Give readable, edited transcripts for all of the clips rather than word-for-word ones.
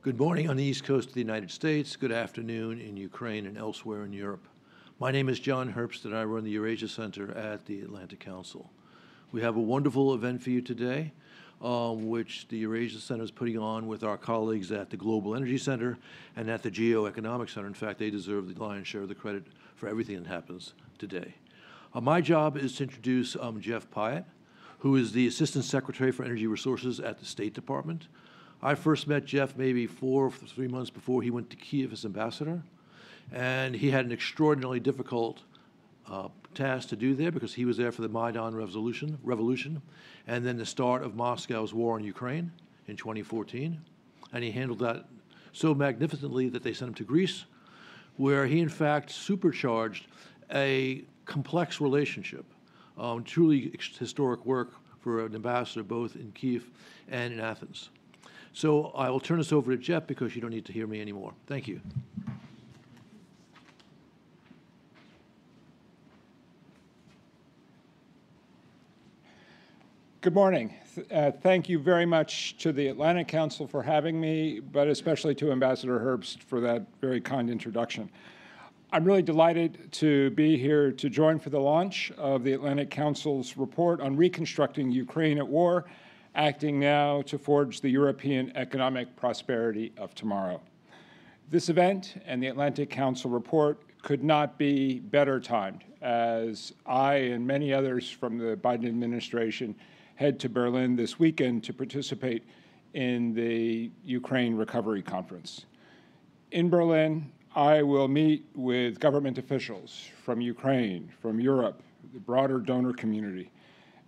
Good morning on the East Coast of the United States. Good afternoon in Ukraine and elsewhere in Europe. My name is John Herbst, and I run the Eurasia Center at the Atlantic Council. We have a wonderful event for you today, which the Eurasia Center is putting on with our colleagues at the Global Energy Center and at the Geoeconomic Center. In fact, they deserve the lion's share of the credit for everything that happens today. My job is to introduce Jeff Pyatt, who is the Assistant Secretary for Energy Resources at the State Department. I first met Jeff maybe 4 or 3 months before he went to Kiev as ambassador, and he had an extraordinarily difficult task to do there because he was there for the Maidan revolution, and then the start of Moscow's war on Ukraine in 2014, and he handled that so magnificently that they sent him to Greece, where he in fact supercharged a complex relationship, truly historic work for an ambassador both in Kiev and in Athens. So I will turn this over to Jeff because you don't need to hear me anymore. Thank you. Good morning. Thank you very much to the Atlantic Council for having me, but especially to Ambassador Herbst for that very kind introduction. I'm really delighted to be here to join for the launch of the Atlantic Council's report on reconstructing Ukraine at war, acting now to forge the European economic prosperity of tomorrow. This event and the Atlantic Council report could not be better timed, as I and many others from the Biden administration head to Berlin this weekend to participate in the Ukraine Recovery Conference. In Berlin, I will meet with government officials from Ukraine, from Europe, the broader donor community,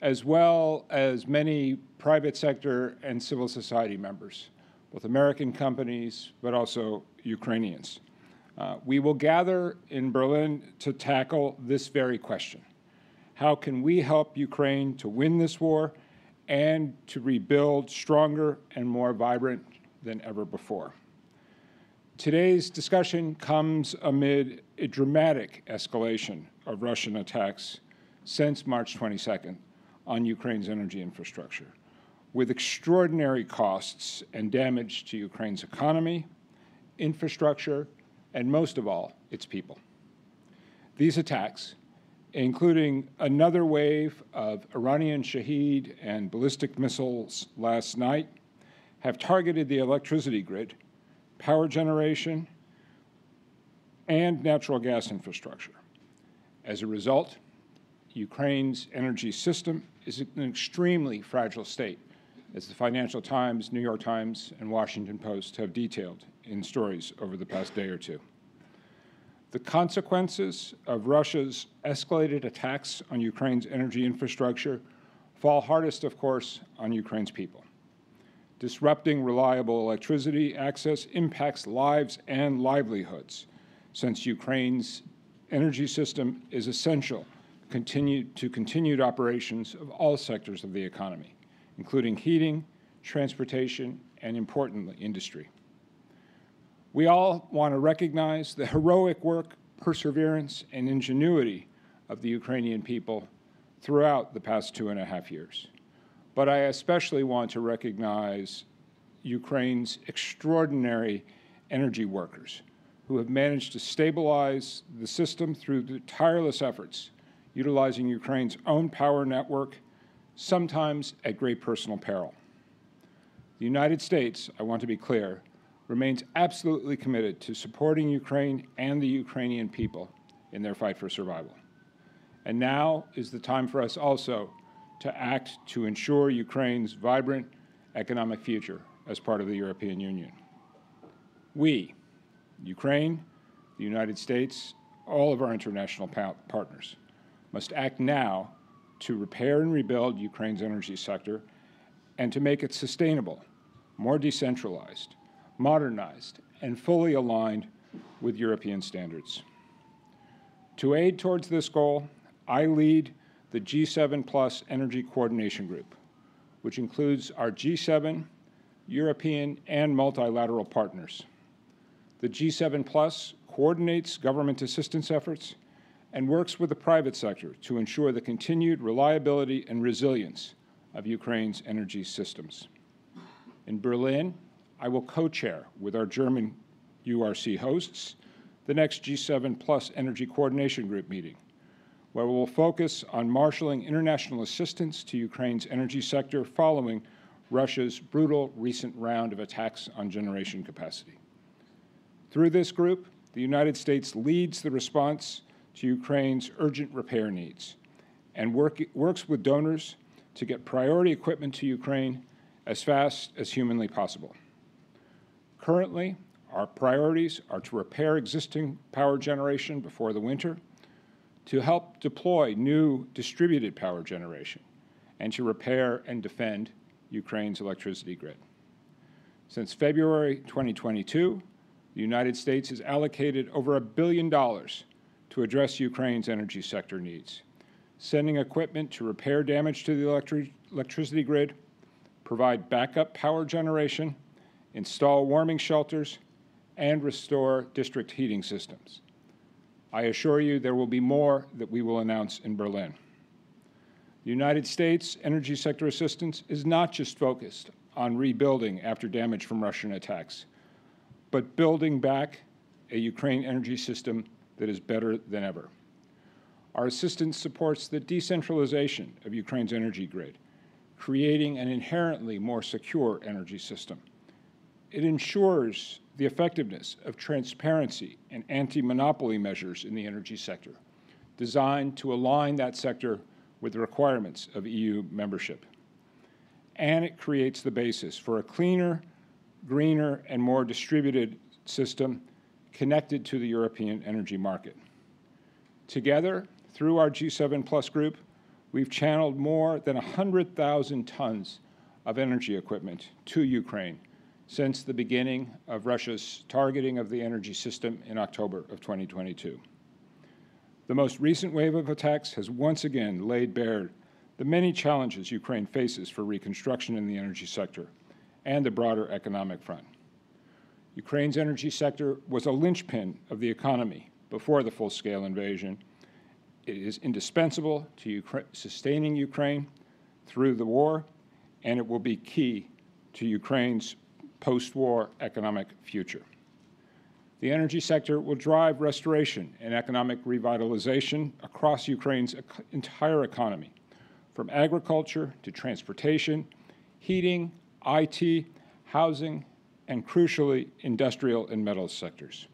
as well as many private sector and civil society members, both American companies, but also Ukrainians. We will gather in Berlin to tackle this very question. How can we help Ukraine to win this war and to rebuild stronger and more vibrant than ever before? Today's discussion comes amid a dramatic escalation of Russian attacks since March 22nd on Ukraine's energy infrastructure, with extraordinary costs and damage to Ukraine's economy, infrastructure, and most of all, its people. These attacks, including another wave of Iranian Shahed and ballistic missiles last night, have targeted the electricity grid, power generation, and natural gas infrastructure. As a result, Ukraine's energy system is in an extremely fragile state, as the Financial Times, New York Times, and Washington Post have detailed in stories over the past day or two. The consequences of Russia's escalated attacks on Ukraine's energy infrastructure fall hardest, of course, on Ukraine's people. Disrupting reliable electricity access impacts lives and livelihoods, since Ukraine's energy system is essential to continued operations of all sectors of the economy, including heating, transportation, and importantly, industry. We all want to recognize the heroic work, perseverance, and ingenuity of the Ukrainian people throughout the past 2.5 years. But I especially want to recognize Ukraine's extraordinary energy workers who have managed to stabilize the system through the tireless efforts utilizing Ukraine's own power network, sometimes at great personal peril. The United States, I want to be clear, remains absolutely committed to supporting Ukraine and the Ukrainian people in their fight for survival. And now is the time for us also to act to ensure Ukraine's vibrant economic future as part of the European Union. We, Ukraine, the United States, all of our international partners, must act now to repair and rebuild Ukraine's energy sector and to make it sustainable, more decentralized, modernized, and fully aligned with European standards. To aid towards this goal, I lead the G7+ Energy Coordination Group, which includes our G7, European, and multilateral partners. The G7+ coordinates government assistance efforts and works with the private sector to ensure the continued reliability and resilience of Ukraine's energy systems. In Berlin, I will co-chair with our German URC hosts the next G7 Plus Energy Coordination Group meeting, where we will focus on marshaling international assistance to Ukraine's energy sector following Russia's brutal recent round of attacks on generation capacity. Through this group, the United States leads the response to Ukraine's urgent repair needs and works with donors to get priority equipment to Ukraine as fast as humanly possible. Currently, our priorities are to repair existing power generation before the winter, to help deploy new distributed power generation, and to repair and defend Ukraine's electricity grid. Since February 2022, the United States has allocated over $1 billion to address Ukraine's energy sector needs, sending equipment to repair damage to the electricity grid, provide backup power generation, install warming shelters, and restore district heating systems. I assure you there will be more that we will announce in Berlin. The United States energy sector assistance is not just focused on rebuilding after damage from Russian attacks, but building back a Ukraine energy system that is better than ever. Our assistance supports the decentralization of Ukraine's energy grid, creating an inherently more secure energy system. It ensures the effectiveness of transparency and anti-monopoly measures in the energy sector, designed to align that sector with the requirements of EU membership. And it creates the basis for a cleaner, greener, and more distributed system connected to the European energy market. Together, through our G7 Plus group, we've channeled more than 100,000 tons of energy equipment to Ukraine since the beginning of Russia's targeting of the energy system in October of 2022. The most recent wave of attacks has once again laid bare the many challenges Ukraine faces for reconstruction in the energy sector and the broader economic front. Ukraine's energy sector was a linchpin of the economy before the full-scale invasion. It is indispensable to sustaining Ukraine through the war, and it will be key to Ukraine's post-war economic future. The energy sector will drive restoration and economic revitalization across Ukraine's entire economy, from agriculture to transportation, heating, IT, housing, and crucially, industrial and metals sectors.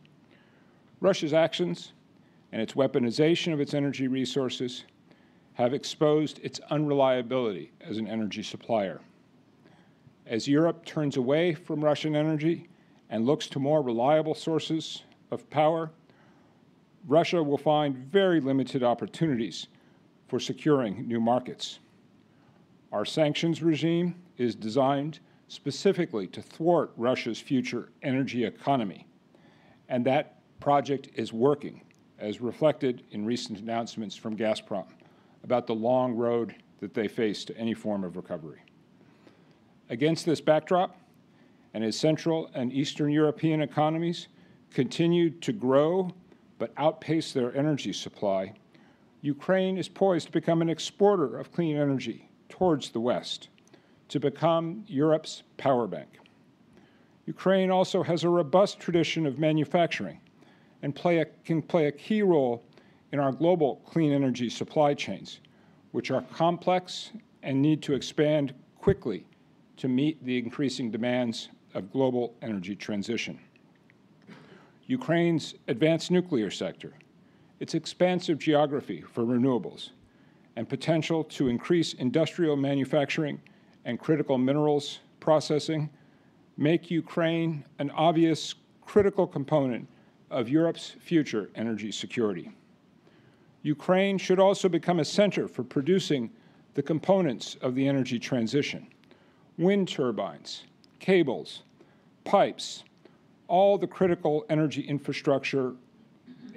Russia's actions and its weaponization of its energy resources have exposed its unreliability as an energy supplier. As Europe turns away from Russian energy and looks to more reliable sources of power, Russia will find very limited opportunities for securing new markets. Our sanctions regime is designed specifically to thwart Russia's future energy economy, and that project is working, as reflected in recent announcements from Gazprom about the long road that they face to any form of recovery. Against this backdrop, and as Central and Eastern European economies continue to grow but outpace their energy supply, Ukraine is poised to become an exporter of clean energy towards the West, to become Europe's power bank. Ukraine also has a robust tradition of manufacturing and can play a key role in our global clean energy supply chains, which are complex and need to expand quickly to meet the increasing demands of global energy transition. Ukraine's advanced nuclear sector, its expansive geography for renewables, and potential to increase industrial manufacturing and critical minerals processing make Ukraine an obvious critical component of Europe's future energy security. Ukraine should also become a center for producing the components of the energy transition: wind turbines, cables, pipes, all the critical energy infrastructure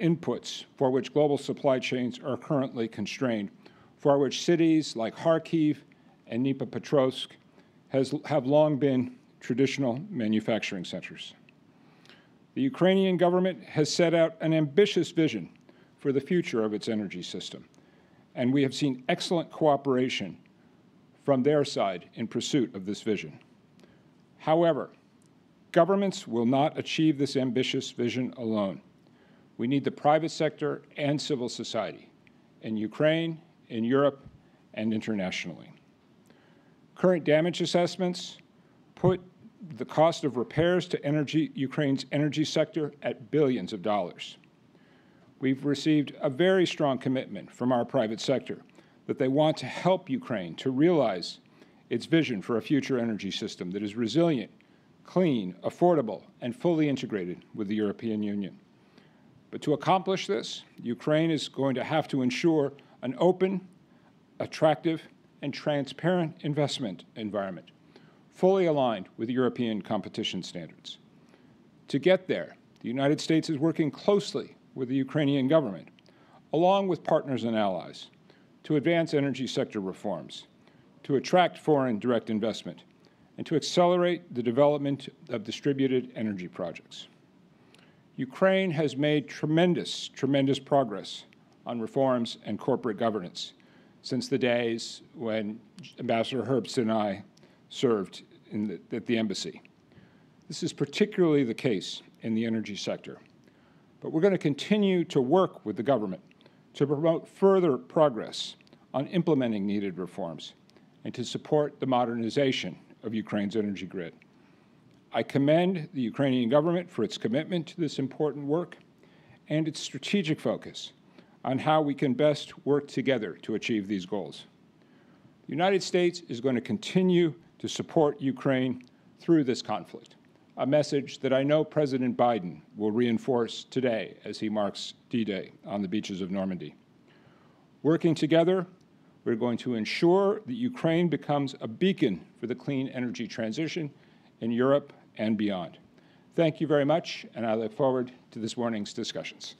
inputs for which global supply chains are currently constrained, for which cities like Kharkiv and Dnipropetrovsk have long been traditional manufacturing centers. The Ukrainian government has set out an ambitious vision for the future of its energy system, and we have seen excellent cooperation from their side in pursuit of this vision. However, Governments will not achieve this ambitious vision alone. We need the private sector and civil society in Ukraine, in Europe, and internationally. Current damage assessments put the cost of repairs to Ukraine's energy sector at billions of dollars. We've received a very strong commitment from our private sector that they want to help Ukraine to realize its vision for a future energy system that is resilient, clean, affordable, and fully integrated with the European Union. But to accomplish this, Ukraine is going to have to ensure an open, attractive, and transparent investment environment, fully aligned with European competition standards. To get there, the United States is working closely with the Ukrainian government, along with partners and allies, to advance energy sector reforms, to attract foreign direct investment, and to accelerate the development of distributed energy projects. Ukraine has made tremendous progress on reforms and corporate governance since the days when Ambassador Herbst and I served at the embassy. This is particularly the case in the energy sector. But we're going to continue to work with the government to promote further progress on implementing needed reforms and to support the modernization of Ukraine's energy grid. I commend the Ukrainian government for its commitment to this important work and its strategic focus on how we can best work together to achieve these goals. The United States is going to continue to support Ukraine through this conflict, a message that I know President Biden will reinforce today as he marks D-Day on the beaches of Normandy. Working together, we're going to ensure that Ukraine becomes a beacon for the clean energy transition in Europe and beyond. Thank you very much, and I look forward to this morning's discussions.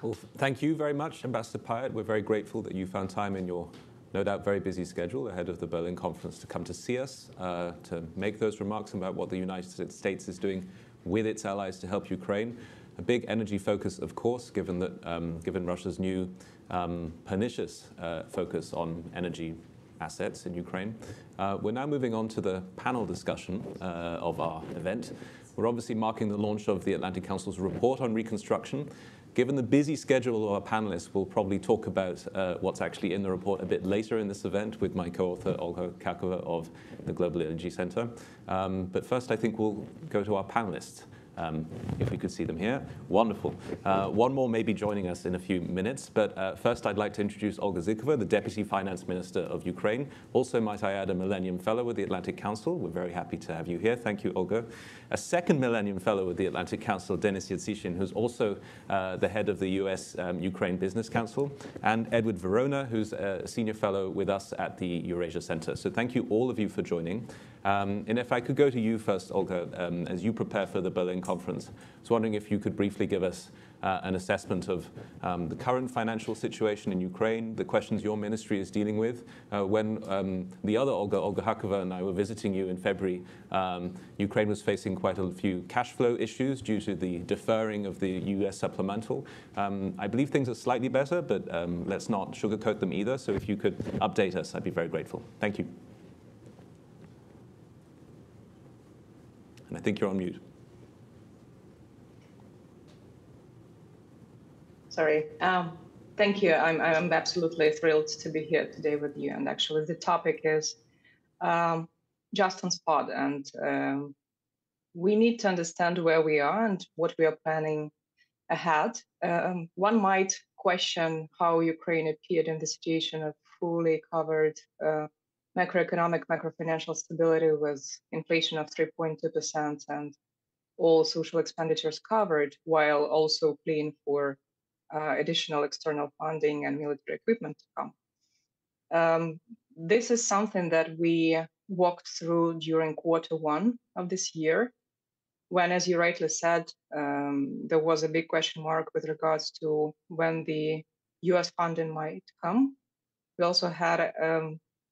Well, thank you very much, Ambassador Pyatt. We're very grateful that you found time in your, no doubt, very busy schedule ahead of the Berlin conference to come to see us, to make those remarks about what the United States is doing with its allies to help Ukraine. A big energy focus, of course, given Russia's new pernicious focus on energy assets in Ukraine. We're now moving on to the panel discussion of our event. We're obviously marking the launch of the Atlantic Council's report on reconstruction. Given the busy schedule of our panelists, we'll probably talk about what's actually in the report a bit later in this event with my co-author, Olga Zikova of the Global Energy Center. But first, I think we'll go to our panelists. If we could see them here. Wonderful. One more may be joining us in a few minutes, but first I'd like to introduce Olga Zikova, the Deputy Finance Minister of Ukraine. Also, might I add, a Millennium Fellow with the Atlantic Council. We're very happy to have you here. Thank you, Olga. A second Millennium Fellow with the Atlantic Council, Denis Yatsishin, who's also the head of the US-Ukraine Business Council, and Edward Verona, who's a Senior Fellow with us at the Eurasia Center. So thank you, all of you, for joining. And if I could go to you first, Olga, as you prepare for the Berlin conference, I was wondering if you could briefly give us an assessment of the current financial situation in Ukraine, the questions your ministry is dealing with. When the other Olga Zikova, and I were visiting you in February, Ukraine was facing quite a few cash flow issues due to the deferring of the US supplemental. I believe things are slightly better, but let's not sugarcoat them either. So if you could update us, I'd be very grateful. Thank you. And I think you're on mute. Sorry. Thank you. I'm absolutely thrilled to be here today with you. And actually, the topic is just on spot. And we need to understand where we are and what we are planning ahead. One might question how Ukraine appeared in the situation of fully covered macroeconomic, macrofinancial stability with inflation of 3.2% and all social expenditures covered, while also pleading for additional external funding and military equipment to come. This is something that we walked through during Q1 of this year, when, as you rightly said, there was a big question mark with regards to when the US funding might come. We also had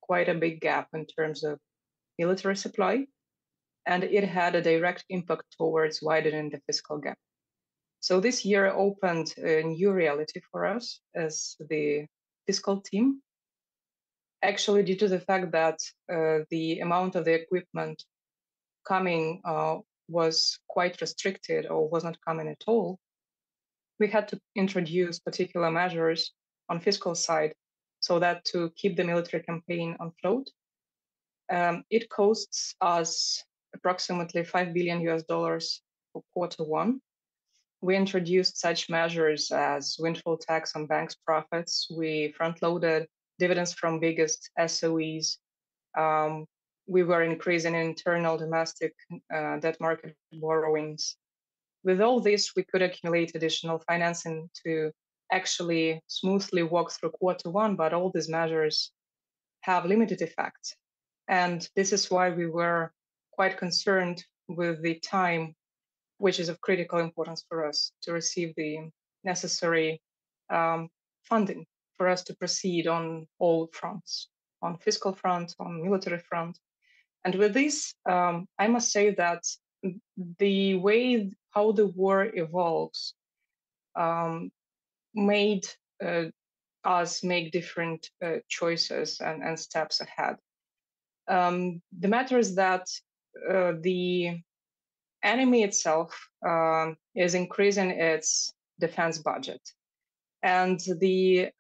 quite a big gap in terms of military supply, and it had a direct impact towards widening the fiscal gap. So this year opened a new reality for us as the fiscal team. actually due to the fact that the amount of the equipment coming was quite restricted or was not coming at all, we had to introduce particular measures on fiscal side so that to keep the military campaign afloat. It costs us approximately $5 billion for Q1. We introduced such measures as windfall tax on banks' profits. We front-loaded dividends from biggest SOEs. We were increasing internal domestic debt market borrowings. With all this, we could accumulate additional financing to actually smoothly walk through Q1, but all these measures have limited effect. And this is why we were quite concerned with the time, which is of critical importance for us to receive the necessary funding for us to proceed on all fronts, on fiscal front, on military front. And with this, I must say that the way how the war evolves made us make different choices and steps ahead. The matter is that the enemy itself is increasing its defense budget. And the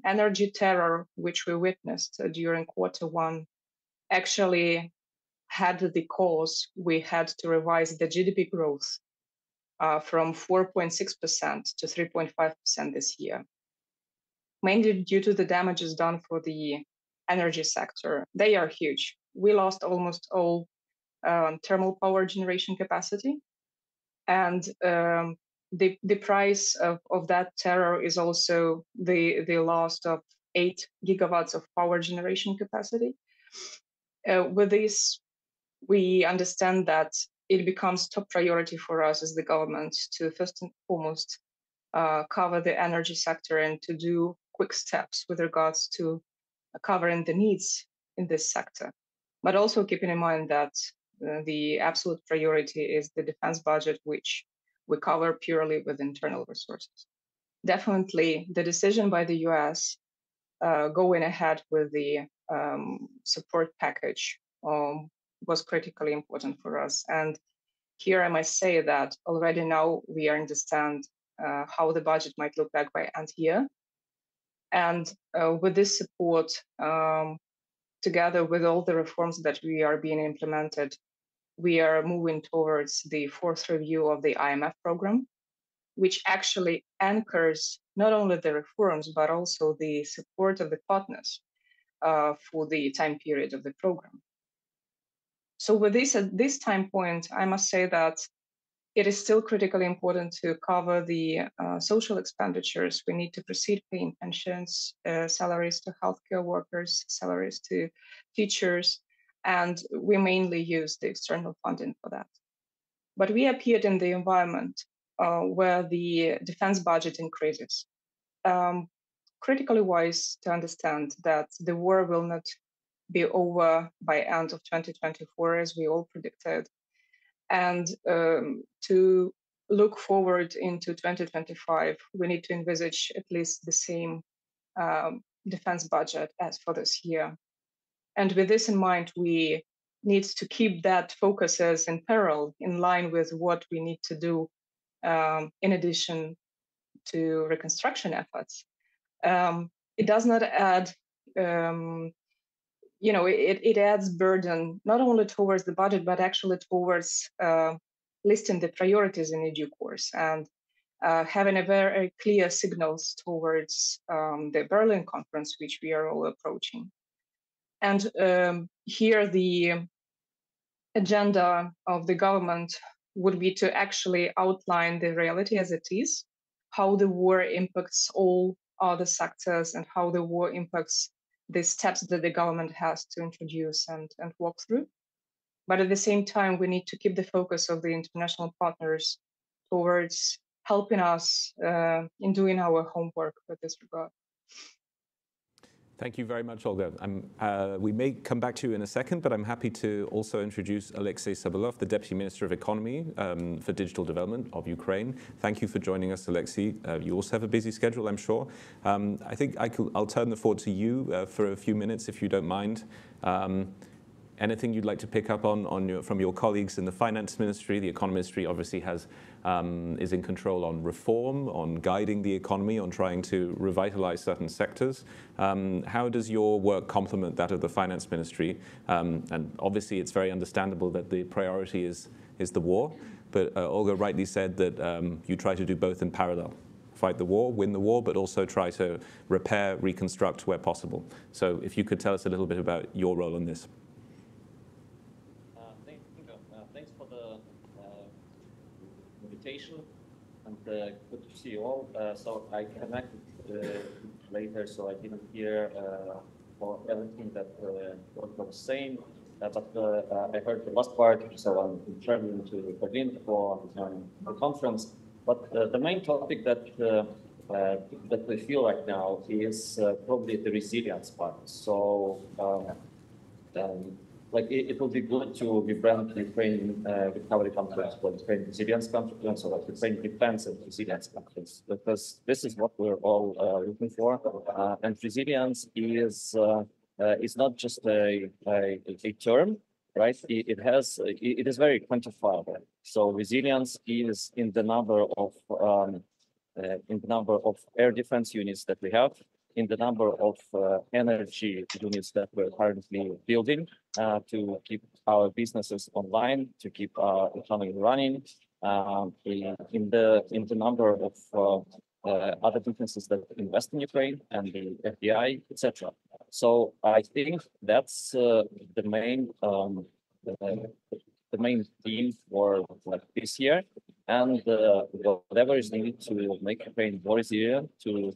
energy terror, which we witnessed during Q1, actually had the cause we had to revise the GDP growth from 4.6% to 3.5% this year, mainly due to the damages done for the energy sector. They are huge. We lost almost all thermal power generation capacity. And the price of that terror is also the loss of 8 gigawatts of power generation capacity. With this, we understand that it becomes top priority for us as the government to first and foremost cover the energy sector and to do quick steps with regards to covering the needs in this sector. But also keeping in mind that the absolute priority is the defense budget, which we cover purely with internal resources. Definitely, the decision by the US going ahead with the support package was critically important for us. And here I must say that already now we understand how the budget might look like by end year. And with this support, together with all the reforms that we are being implemented, we are moving towards the fourth review of the IMF program, which actually anchors not only the reforms, but also the support of the partners for the time period of the program. So with this, at this time point, I must say that it is still critically important to cover the social expenditures. We need to proceed paying pensions, salaries to healthcare workers, salaries to teachers, and we mainly use the external funding for that. But we appeared in the environment where the defense budget increases. Critically wise to understand that the war will not be over by end of 2024, as we all predicted. And to look forward into 2025, we need to envisage at least the same defense budget as for this year. And with this in mind, we need to keep that focus as in parallel, in line with what we need to do in addition to reconstruction efforts. It does not add, it adds burden not only towards the budget, but actually towards listing the priorities in due course and having a very clear signals towards the Berlin conference, which we are all approaching. And here the agenda of the government would be to actually outline the reality as it is, how the war impacts all other sectors and how the war impacts the steps that the government has to introduce and walk through. But at the same time, we need to keep the focus of the international partners towards helping us in doing our homework with this regard. Thank you very much, Olga. We may come back to you in a second, but I'm happy to also introduce Alexei Sobolov, the Deputy Minister of Economy for Digital Development of Ukraine. Thank you for joining us, Alexei. You also have a busy schedule, I'm sure. I think I'll turn the floor to you for a few minutes, if you don't mind. Anything you'd like to pick up on from your colleagues in the Finance Ministry? The Economy Ministry obviously is in control on reform, on guiding the economy, on trying to revitalize certain sectors. How does your work complement that of the Finance Ministry? And obviously it's very understandable that the priority is the war, but Olga rightly said that you try to do both in parallel. Fight the war, win the war, but also try to repair, reconstruct where possible. So if you could tell us a little bit about your role in this. Thanks for the invitation, and good to see you all. So I connected later, so I didn't hear for everything that Olga was saying, but I heard the last part, so I'm traveling to Berlin for the conference. But the main topic that we feel right now is probably the resilience part. So like it will be good to rebrand Ukraine recovery conference for Ukraine resilience conference, or like Ukraine defense and resilience conference, because this is what we're all looking for. And resilience is not just a term, right? It is very quantifiable. So resilience is in the number of air defense units that we have, in the number of energy units that we're currently building to keep our businesses online, to keep our economy running, in the number of other businesses that invest in Ukraine and the FDI, etc. So I think that's the main theme for like this year, and whatever is needed to make Ukraine more resilient, to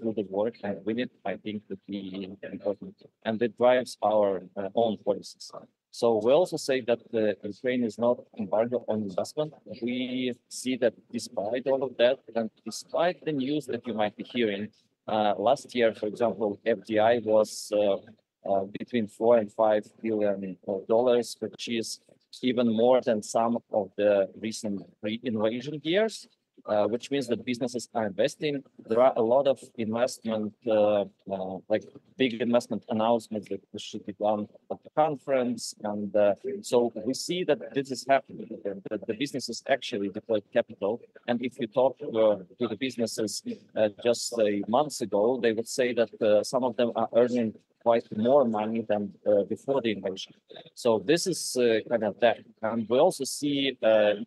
through the work and win it, I think would be important, and it drives our own policies. So we also say that Ukraine is not embargo on investment. We see that despite all of that, and despite the news that you might be hearing, last year, for example, FDI was between $4 and $5 billion, which is even more than some of the recent pre-invasion years, which means that businesses are investing. There are a lot of investment, like big investment announcements that should be done at the conference. And so we see that this is happening, that the businesses actually deploy capital. And if you talk to the businesses just months ago, they would say that some of them are earning quite more money than before the invasion. So this is kind of that. And we also see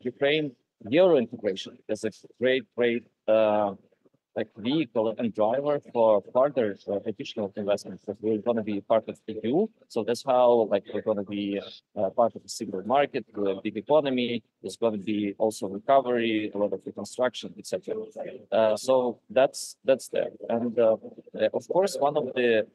Ukraine Euro integration as a great like vehicle and driver for further additional investments. That we're going to be part of the EU, so that's how like we're going to be part of the single market, the big economy. There's going to be also recovery, a lot of reconstruction, etc. So that's there, and of course one of the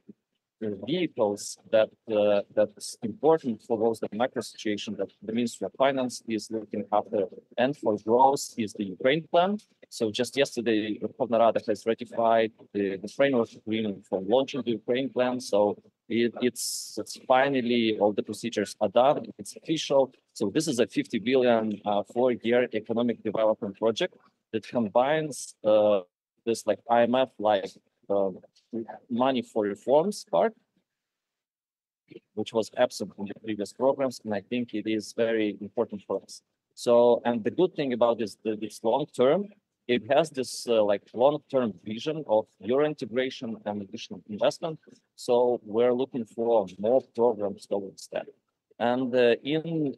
vehicles that's important for both the macro situation that the Ministry of Finance is looking after and for growth is the Ukraine plan. So just yesterday, Verkhovna Rada has ratified the framework agreement for launching the Ukraine plan. So it's finally all the procedures are done. It's official. So this is a 50 billion 4-year economic development project that combines this like IMF money for reforms part, which was absent in the previous programs, and I think it is very important for us. So, and the good thing about this long term, it has this like long-term vision of Euro integration and additional investment. So we're looking for more programs towards that. And in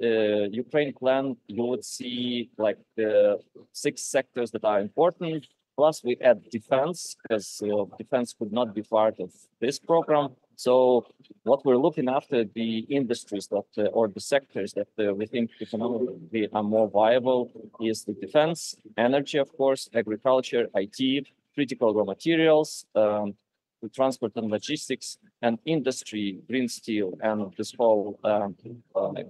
Ukraine plan, you would see like the 6 sectors that are important. Plus, we add defense, because defense could not be part of this program. So what we're looking after, the industries that, or the sectors that we think economically are more viable is the defense, energy, of course, agriculture, IT, critical raw materials, the transport and logistics, and industry, green steel, and this whole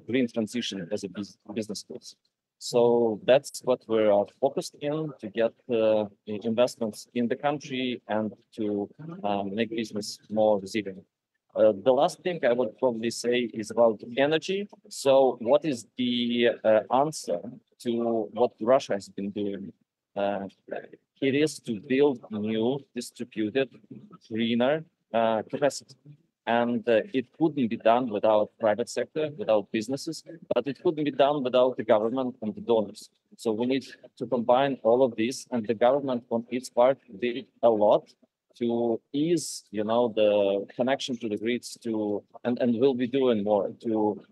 green transition as a business tools. So that's what we're focused in, to get investments in the country and to make business more resilient. The last thing I would probably say is about energy. So what is the answer to what Russia has been doing? It is to build new distributed, greener capacity. And it couldn't be done without private sector, without businesses, but it couldn't be done without the government and the donors. So we need to combine all of this, and the government on its part did a lot to ease, the connection to the grids, and will be doing more to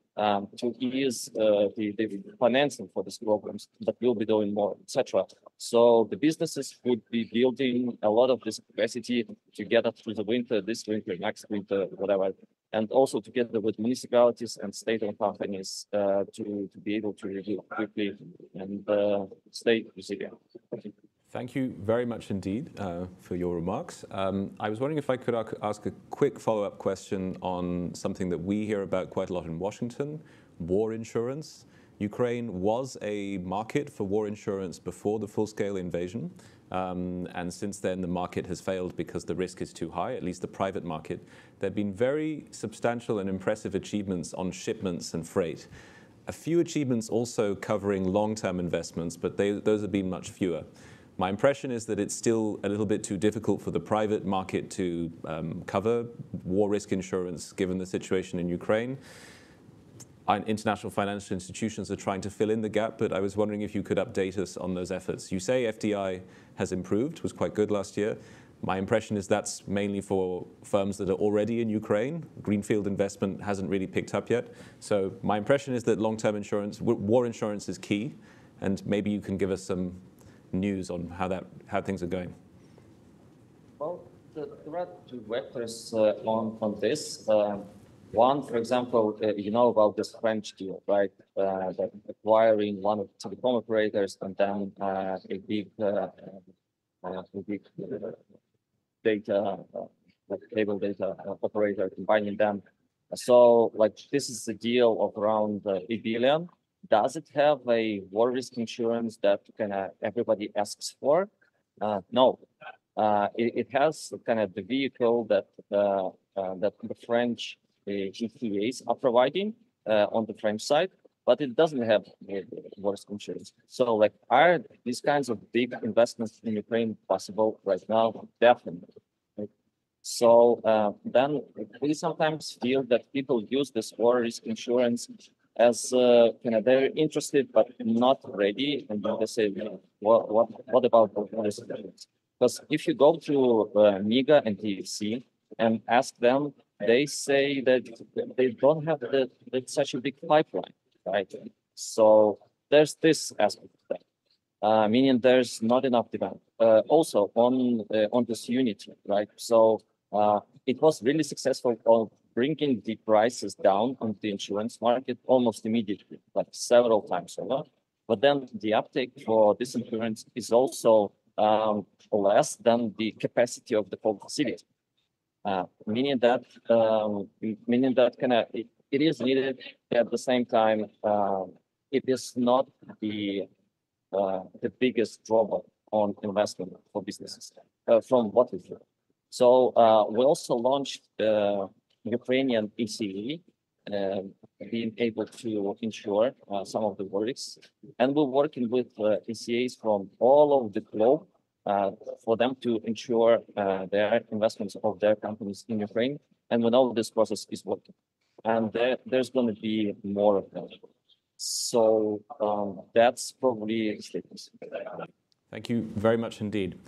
ease the financing for these programs, but we'll be doing more, etc. So the businesses would be building a lot of this capacity to get us through the winter, this winter, next winter, whatever, and also together with municipalities and state-owned companies to be able to review quickly and stay resilient. Thank you very much indeed for your remarks. I was wondering if I could ask a quick follow-up question on something that we hear about quite a lot in Washington, war insurance. Ukraine was a market for war insurance before the full-scale invasion. And since then, the market has failed because the risk is too high, at least the private market. There have been very substantial and impressive achievements on shipments and freight. A few achievements also covering long-term investments, but those have been much fewer. My impression is that it's still a little bit too difficult for the private market to cover war risk insurance, given the situation in Ukraine. International financial institutions are trying to fill in the gap, but I was wondering if you could update us on those efforts. You say FDI has improved, was quite good last year. My impression is that's mainly for firms that are already in Ukraine. Greenfield investment hasn't really picked up yet. So my impression is that long-term insurance, war insurance is key, and maybe you can give us some news on how things are going. Well, there are two vectors on this. One, for example, you know about this French deal, right? That acquiring one of the telecom operators and then a big data, cable data operator, combining them. So, this is a deal of around $1 billion. Does it have a war risk insurance that everybody asks for? No. It has the vehicle that the French ETAs are providing on the French side, but it doesn't have war risk insurance. So, are these kinds of big investments in Ukraine possible right now? Definitely. Right? So then we sometimes feel that people use this war risk insurance as they're interested but not ready, and then they say, what about the war risk insurance? Because if you go to MIGA and TFC and ask them, they say that they don't have such a big pipeline, right? So there's this aspect of that, meaning there's not enough demand. Also on this unity, right? So it was really successful on bringing the prices down on the insurance market almost immediately, several times over. But then the uptake for this insurance is also less than the capacity of the whole facility. Meaning that it is needed. At the same time, it is not the biggest drawback on investment for businesses from what we hear. So we also launched Ukrainian ECA, being able to insure some of the risks, and we're working with ECAs from all over the globe for them to ensure their investments of their companies in Ukraine. And we know this process is working, and there's going to be more of them. So that's probably status. Thank you very much indeed.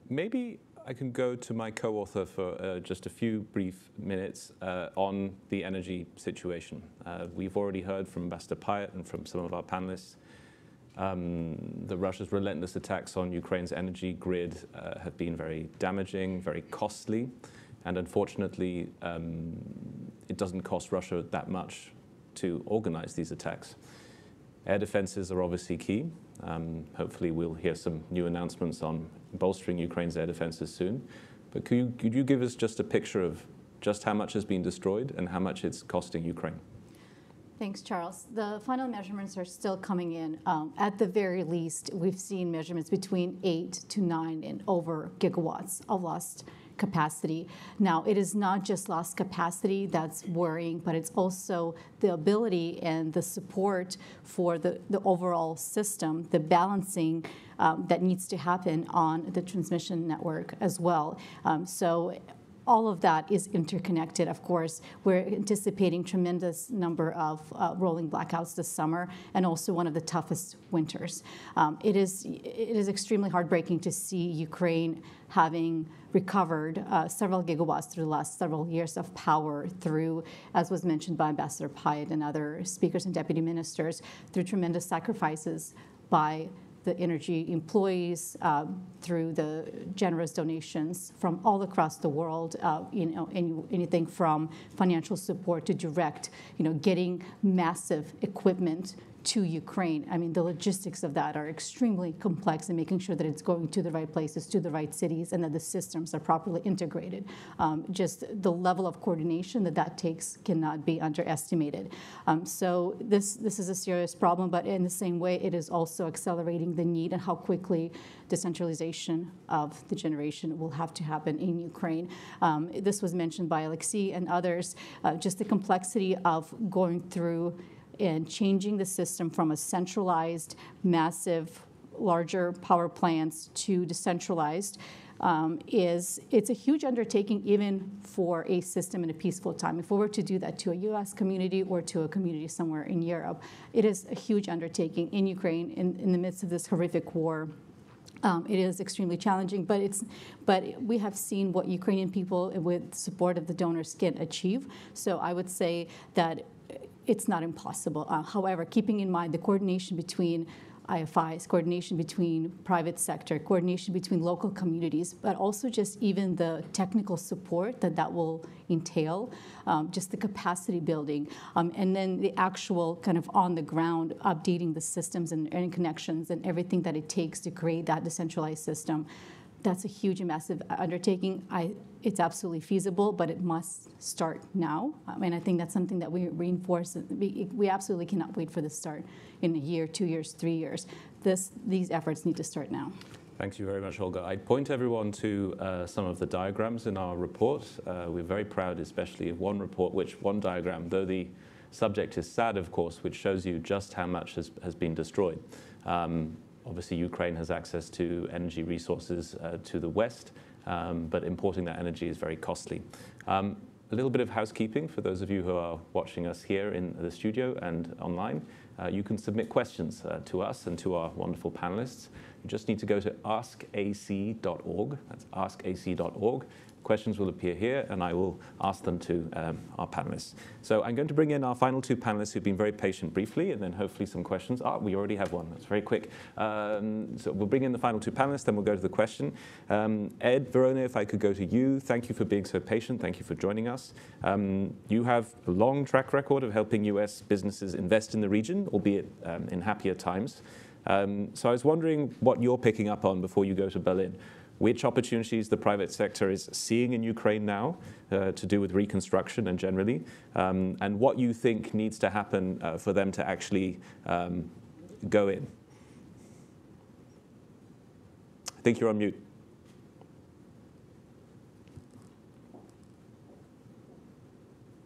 Maybe I can go to my co-author for just a few brief minutes on the energy situation. We've already heard from Ambassador Pyatt and from some of our panelists that Russia's relentless attacks on Ukraine's energy grid have been very damaging, very costly, and unfortunately, it doesn't cost Russia that much to organize these attacks. Air defenses are obviously key. Hopefully we'll hear some new announcements on bolstering Ukraine's air defenses soon. But could you give us just a picture of just how much has been destroyed and how much it's costing Ukraine? Thanks, Charles. The final measurements are still coming in. At the very least, we've seen measurements between 8 to 9 and over gigawatts of lost capacity. Now, it is not just lost capacity that's worrying, but it's also the ability and the support for the overall system, the balancing that needs to happen on the transmission network as well. So all of that is interconnected, of course. We're anticipating tremendous number of rolling blackouts this summer, and also one of the toughest winters. It is extremely heartbreaking to see Ukraine having recovered several gigawatts through the last several years of power through, as was mentioned by Ambassador Pyatt and other speakers and deputy ministers, through tremendous sacrifices by the energy employees, through the generous donations from all across the world, anything from financial support to direct, getting massive equipment to Ukraine. I mean, the logistics of that are extremely complex, and making sure that it's going to the right places, to the right cities, and that the systems are properly integrated. Just the level of coordination that takes cannot be underestimated. So this is a serious problem, but in the same way, it is also accelerating the need and how quickly decentralization of the generation will have to happen in Ukraine. This was mentioned by Alexei and others, just the complexity of going through and changing the system from a centralized, massive, larger power plants to decentralized it's a huge undertaking even for a system in a peaceful time. If we were to do that to a U.S. community or to a community somewhere in Europe, it is a huge undertaking in Ukraine in the midst of this horrific war. It is extremely challenging, but we have seen what Ukrainian people, with support of the donors, can achieve. So I would say that it's not impossible. However, keeping in mind the coordination between IFIs, coordination between private sector, coordination between local communities, but also just even the technical support that will entail, just the capacity building, and then the actual kind of on the ground updating the systems and connections and everything that it takes to create that decentralized system. That's a huge and massive undertaking. It's absolutely feasible, but it must start now. And I think that's something that we reinforce. We absolutely cannot wait for this start in a year, 2 years, 3 years. These efforts need to start now. Thank you very much, Olga. I'd point everyone to some of the diagrams in our report. We're very proud, especially of one report, one diagram, though the subject is sad, of course, which shows you just how much has been destroyed. Obviously, Ukraine has access to energy resources to the west, but importing that energy is very costly. A little bit of housekeeping for those of you who are watching us here in the studio and online. You can submit questions to us and to our wonderful panelists. You just need to go to askac.org. That's askac.org. Questions will appear here, and I will ask them to our panelists. So I'm going to bring in our final two panelists who've been very patient briefly, and then hopefully some questions. We already have one. That's very quick. So we'll bring in the final two panelists, then we'll go to the question. Ed, Verona, if I could go to you. Thank you for being so patient. Thank you for joining us. You have a long track record of helping US businesses invest in the region, albeit in happier times. So I was wondering what you're picking up on before you go to Berlin. Which opportunities the private sector is seeing in Ukraine now to do with reconstruction and generally, and what you think needs to happen for them to actually go in. I think you're on mute.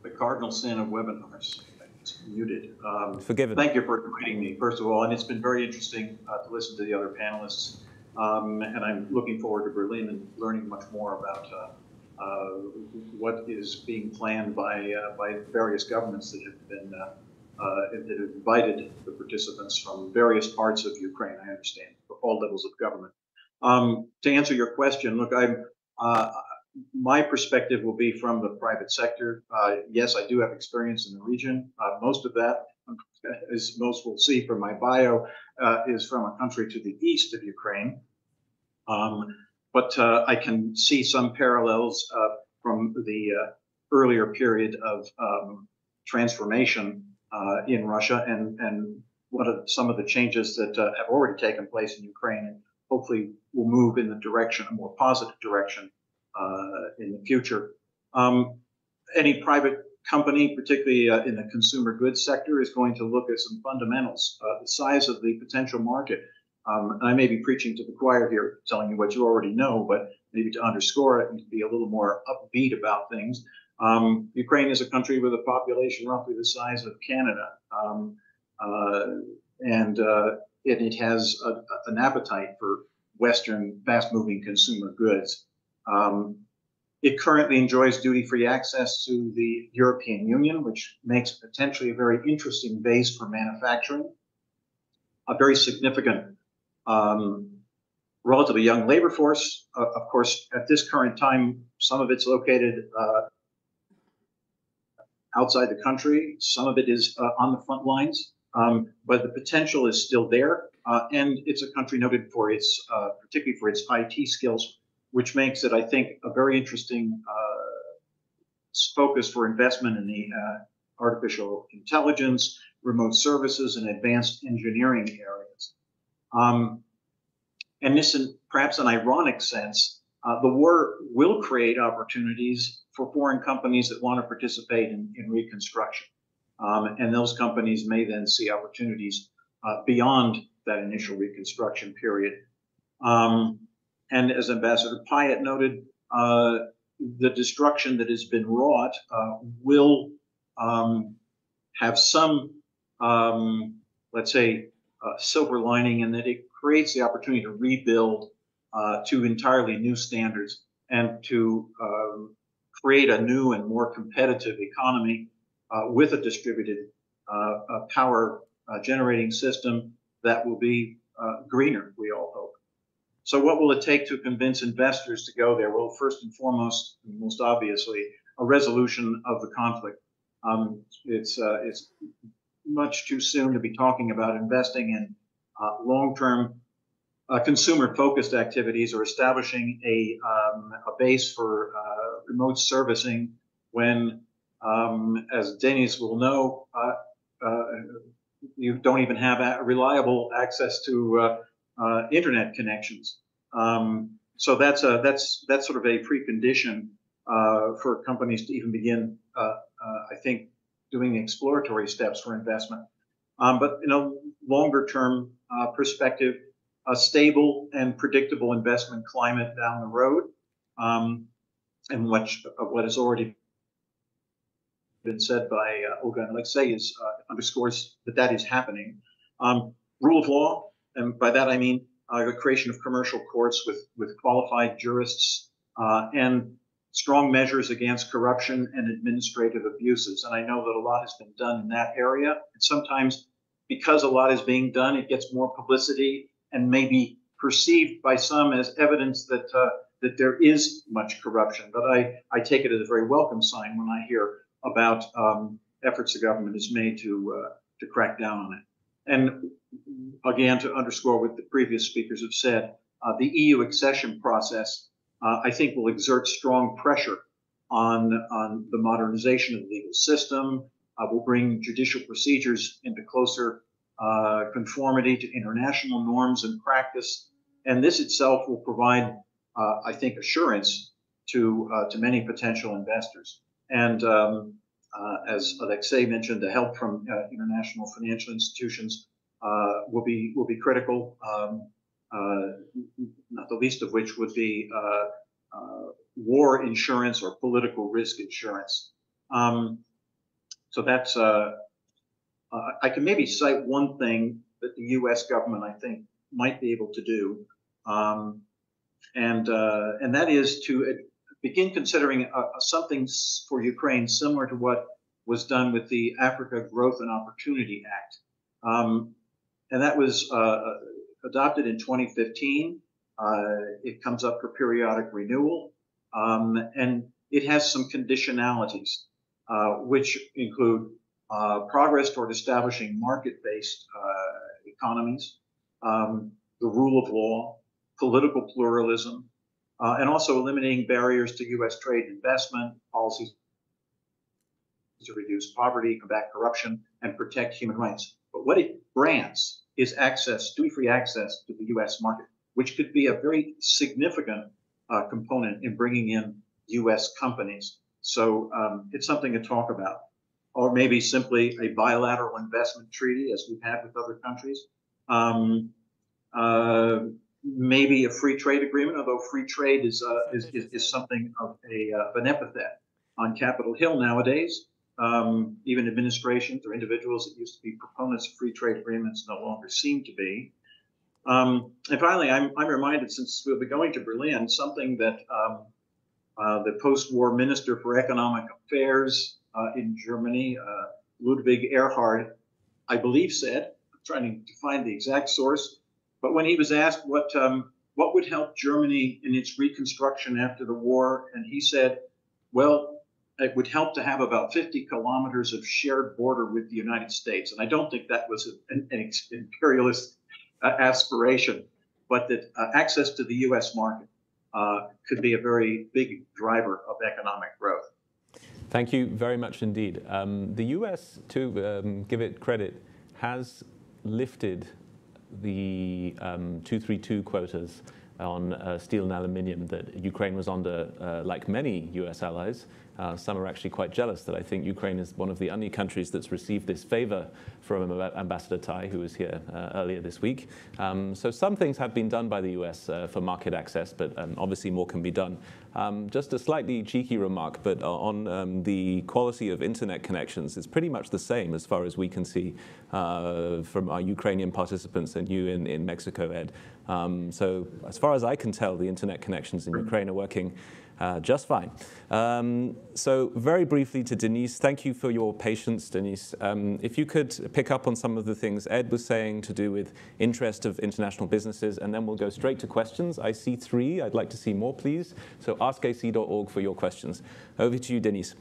The cardinal sin of webinars. It's muted. Forgiven. Thank you for inviting me, first of all, and it's been very interesting to listen to the other panelists. And I'm looking forward to Berlin and learning much more about what is being planned by various governments that have been that have invited the participants from various parts of Ukraine. I understand for all levels of government. To answer your question, look, my perspective will be from the private sector. Yes, I do have experience in the region. Most of that, as most will see from my bio, is from a country to the east of Ukraine. But I can see some parallels from the earlier period of transformation in Russia and what are some of the changes that have already taken place in Ukraine and hopefully will move in the direction, a more positive direction in the future. Any private company, particularly in the consumer goods sector, is going to look at some fundamentals, the size of the potential market. I may be preaching to the choir here, telling you what you already know, but maybe to underscore it and to be a little more upbeat about things. Ukraine is a country with a population roughly the size of Canada, and it has an appetite for Western fast-moving consumer goods. It currently enjoys duty-free access to the European Union, which makes potentially a very interesting base for manufacturing. A very significant, relatively young labor force. Of course, at this current time, some of it's located outside the country. Some of it is on the front lines, but the potential is still there. And it's a country noted for its, particularly for its IT skills, which makes it, I think, a very interesting focus for investment in the artificial intelligence, remote services, and advanced engineering areas. And this, in perhaps an ironic sense, the war will create opportunities for foreign companies that want to participate in reconstruction. And those companies may then see opportunities beyond that initial reconstruction period. And as Ambassador Pyatt noted, the destruction that has been wrought will have some, let's say, silver lining in that it creates the opportunity to rebuild to entirely new standards and to create a new and more competitive economy with a distributed power generating system that will be greener, we all hope. So what will it take to convince investors to go there? Well, first and foremost, most obviously, a resolution of the conflict. It's much too soon to be talking about investing in long-term consumer-focused activities or establishing a base for remote servicing when, as Denis will know, you don't even have reliable access to internet connections. So that's sort of a precondition for companies to even begin, I think, doing exploratory steps for investment. But in a longer term perspective, a stable and predictable investment climate down the road, and much of what has already been said by Olga and Alexei underscores that is happening. Rule of law, and by that I mean the creation of commercial courts with qualified jurists and strong measures against corruption and administrative abuses. And I know that a lot has been done in that area. And sometimes because a lot is being done, it gets more publicity and may be perceived by some as evidence that that there is much corruption. But I take it as a very welcome sign when I hear about efforts the government has made to crack down on it. And again, to underscore what the previous speakers have said, the EU accession process, I think, will exert strong pressure on the modernization of the legal system, will bring judicial procedures into closer conformity to international norms and practice. And this itself will provide, I think, assurance to many potential investors. And as Alexei mentioned, the help from international financial institutions will be critical. Not the least of which would be war insurance or political risk insurance. So that's I can maybe cite one thing that the U.S. government, I think, might be able to do, and that is to begin considering something for Ukraine similar to what was done with the Africa Growth and Opportunity Act, and that was adopted in 2015. It comes up for periodic renewal, and it has some conditionalities, which include progress toward establishing market-based economies, the rule of law, political pluralism, and also eliminating barriers to U.S. trade and investment, policies to reduce poverty, combat corruption, and protect human rights. But what it grants is access, duty-free access to the U.S. market, which could be a very significant component in bringing in U.S. companies. So it's something to talk about. Or maybe simply a bilateral investment treaty, as we've had with other countries. Maybe a free trade agreement, although free trade is something of an epithet on Capitol Hill nowadays. Even administrations or individuals that used to be proponents of free trade agreements no longer seem to be. And finally, I'm reminded, since we'll be going to Berlin, something that the post-war Minister for Economic Affairs in Germany, Ludwig Erhard, I believe said, I'm trying to find the exact source, but when he was asked what would help Germany in its reconstruction after the war, and he said, well, it would help to have about 50 kilometers of shared border with the United States. And I don't think that was an imperialist aspiration, but that access to the U.S. market could be a very big driver of economic growth. Thank you very much indeed. The U.S., to give it credit, has lifted the 232 quotas on steel and aluminium that Ukraine was under, like many U.S. allies. Some are actually quite jealous that I think Ukraine is one of the only countries that's received this favor from Ambassador Tai, who was here earlier this week. So some things have been done by the US for market access, but obviously more can be done. Just a slightly cheeky remark, but on the quality of internet connections, it's pretty much the same as far as we can see from our Ukrainian participants and you in Mexico, Ed. So as far as I can tell, the internet connections in Ukraine are working just fine. So very briefly to Denise, thank you for your patience, Denise. If you could pick up on some of the things Ed was saying to do with interest of international businesses, and then we'll go straight to questions. I see 3. I'd like to see more, please. So askac.org for your questions. Over to you, Denise.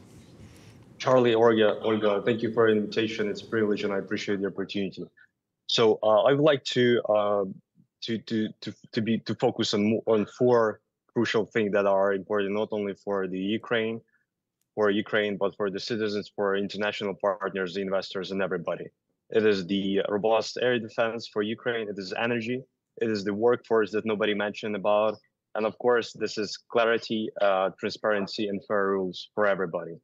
Charlie, Olga, thank you for the invitation. It's a privilege, and I appreciate the opportunity. So I would like to focus on 4 crucial things that are important not only for Ukraine, but for the citizens, for international partners, the investors, and everybody. It is the robust air defense for Ukraine. It is energy. It is the workforce that nobody mentioned about. And of course, this is clarity, transparency, and fair rules for everybody.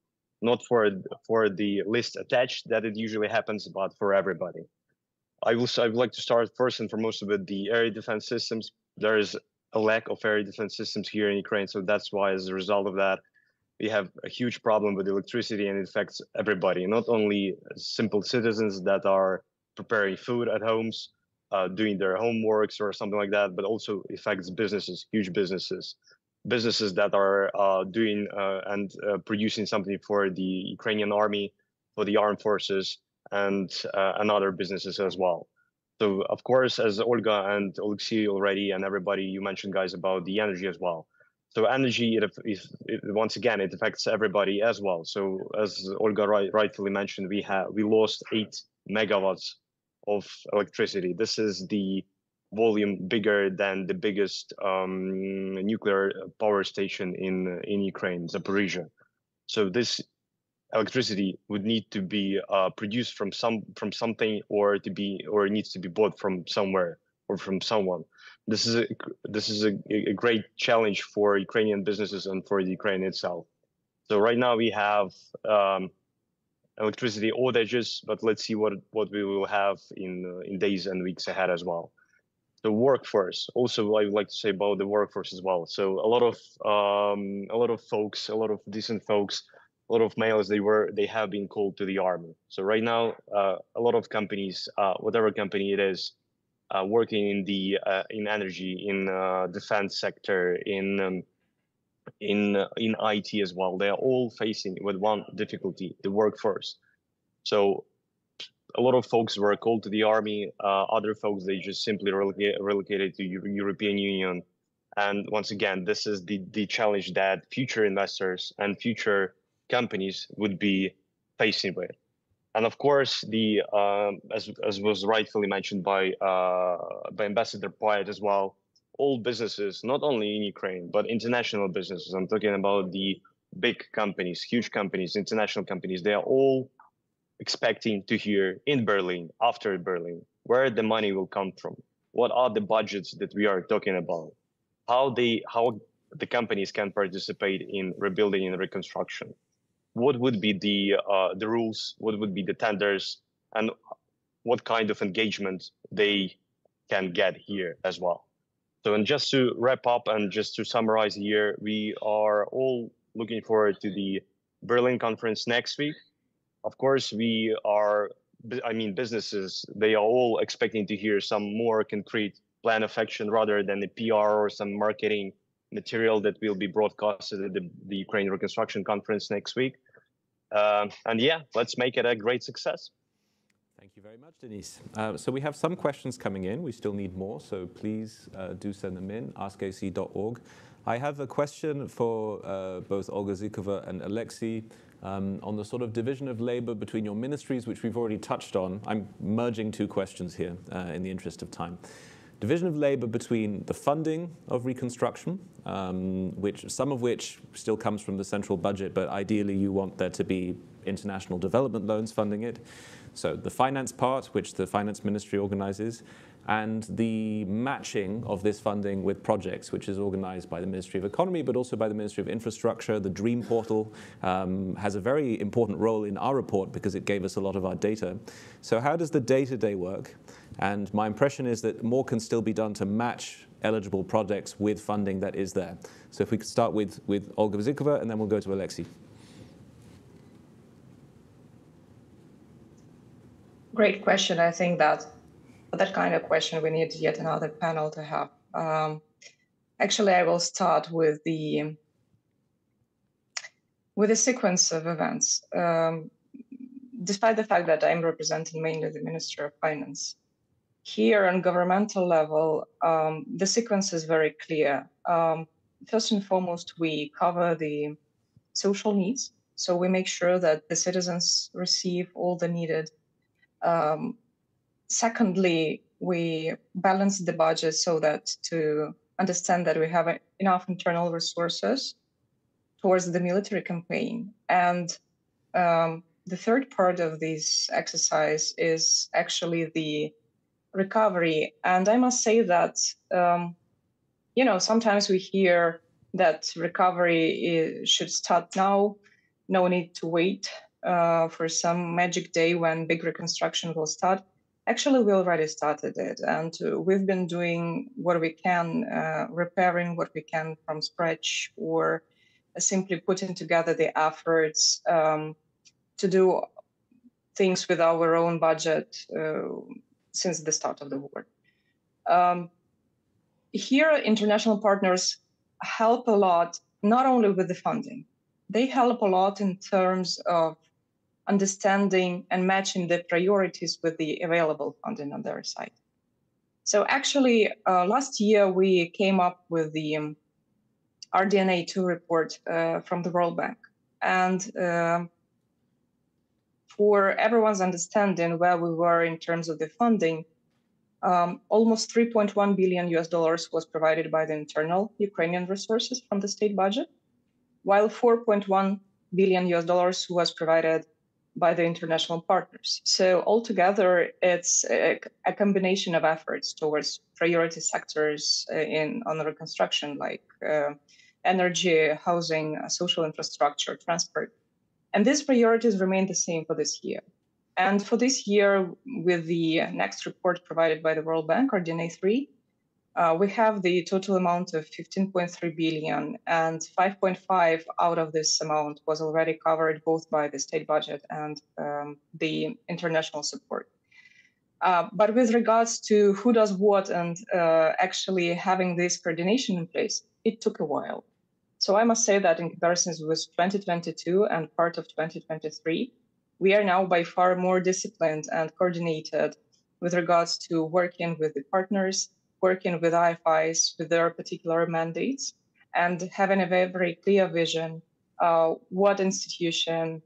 Not for the list attached that it usually happens, but for everybody. I would like to start first and foremost with the air defense systems. There is a lack of air defense systems here in Ukraine. So that's why, as a result of that, we have a huge problem with electricity, and it affects everybody, not only simple citizens that are preparing food at homes, doing their homeworks or something like that, but also affects businesses, huge businesses that are doing and producing something for the Ukrainian army, for the armed forces, and other businesses as well. So, of course, as Olga and Alexei already and everybody, you mentioned, guys, about the energy as well. So energy, once again, it affects everybody as well. So as Olga rightfully mentioned, we lost 8 megawatts of electricity. This is the volume bigger than the biggest nuclear power station in Ukraine, Zaporizhia. So this electricity would need to be produced from something, or it needs to be bought from somewhere or from someone. This is a great challenge for Ukrainian businesses and for the Ukraine itself. So right now we have electricity outages, but let's see what we will have in days and weeks ahead as well. The workforce. Also, I would like to say about the workforce as well. So a lot of folks, a lot of decent folks, a lot of males, they have been called to the army. So right now, a lot of companies, whatever company it is, working in energy, in defense sector, in IT as well, they are all facing with one difficulty: the workforce. So a lot of folks were called to the army. Other folks, they just simply relocated to European Union. And once again, this is the challenge that future investors and future companies would be facing with. And of course, as was rightfully mentioned by Ambassador Pyatt as well, all businesses, not only in Ukraine, but international businesses, I'm talking about the big companies, huge companies, international companies, they are all expecting to hear in Berlin, after Berlin, where the money will come from. What are the budgets that we are talking about? How the companies can participate in rebuilding and reconstruction. what would be the rules, what would be the tenders, and what kind of engagement they can get here as well. So, and just to wrap up and just to summarize here, we are all looking forward to the Berlin conference next week. Of course, businesses, they are all expecting to hear some more concrete plan of action rather than the PR or some marketing material that will be broadcasted at the Ukraine Reconstruction Conference next week. And yeah, let's make it a great success. Thank you very much, Denise. So we have some questions coming in. We still need more, so please do send them in, askac.org. I have a question for both Olga Zikova and Alexei on the sort of division of labor between your ministries, which we've already touched on. I'm merging two questions here in the interest of time. Division of labor between the funding of reconstruction, some of which still comes from the central budget, but ideally you want there to be international development loans funding it. So the finance part, which the finance ministry organizes, and the matching of this funding with projects, which is organized by the Ministry of Economy, but also by the Ministry of Infrastructure. The DREAM portal has a very important role in our report because it gave us a lot of our data. So how does the day-to-day work? And my impression is that more can still be done to match eligible projects with funding that is there. So if we could start with Olga Zikova, and then we'll go to Alexei. Great question. I think that for that kind of question, we need yet another panel to have. Actually, I will start with the sequence of events. Despite the fact that I'm representing mainly the Ministry of Finance, here on governmental level, the sequence is very clear. First and foremost, we cover the social needs. So we make sure that the citizens receive all the needed. Secondly, we balance the budget so that to understand that we have enough internal resources towards the military campaign. And the third part of this exercise is actually the recovery. And I must say that, sometimes we hear that recovery should start now, no need to wait for some magic day when big reconstruction will start. Actually, we already started it, and we've been doing what we can, repairing what we can from scratch, or simply putting together the efforts to do things with our own budget since the start of the war. Here, international partners help a lot, not only with the funding. They help a lot in terms of understanding and matching the priorities with the available funding on their side. So actually, last year, we came up with the RDNA 2 report from the World Bank. And for everyone's understanding where we were in terms of the funding, almost $3.1 billion was provided by the internal Ukrainian resources from the state budget, while $4.1 billion was provided by the international partners. So altogether, it's a combination of efforts towards priority sectors on the reconstruction, like energy, housing, social infrastructure, transport. And these priorities remain the same for this year. And for this year, with the next report provided by the World Bank, RDNA 3, we have the total amount of 15.3 billion, and 5.5 out of this amount was already covered both by the state budget and the international support. But with regards to who does what and actually having this coordination in place, it took a while. So I must say that in comparison with 2022 and part of 2023, we are now by far more disciplined and coordinated with regards to working with the partners, working with IFIs with their particular mandates, and having a very, very clear vision what institution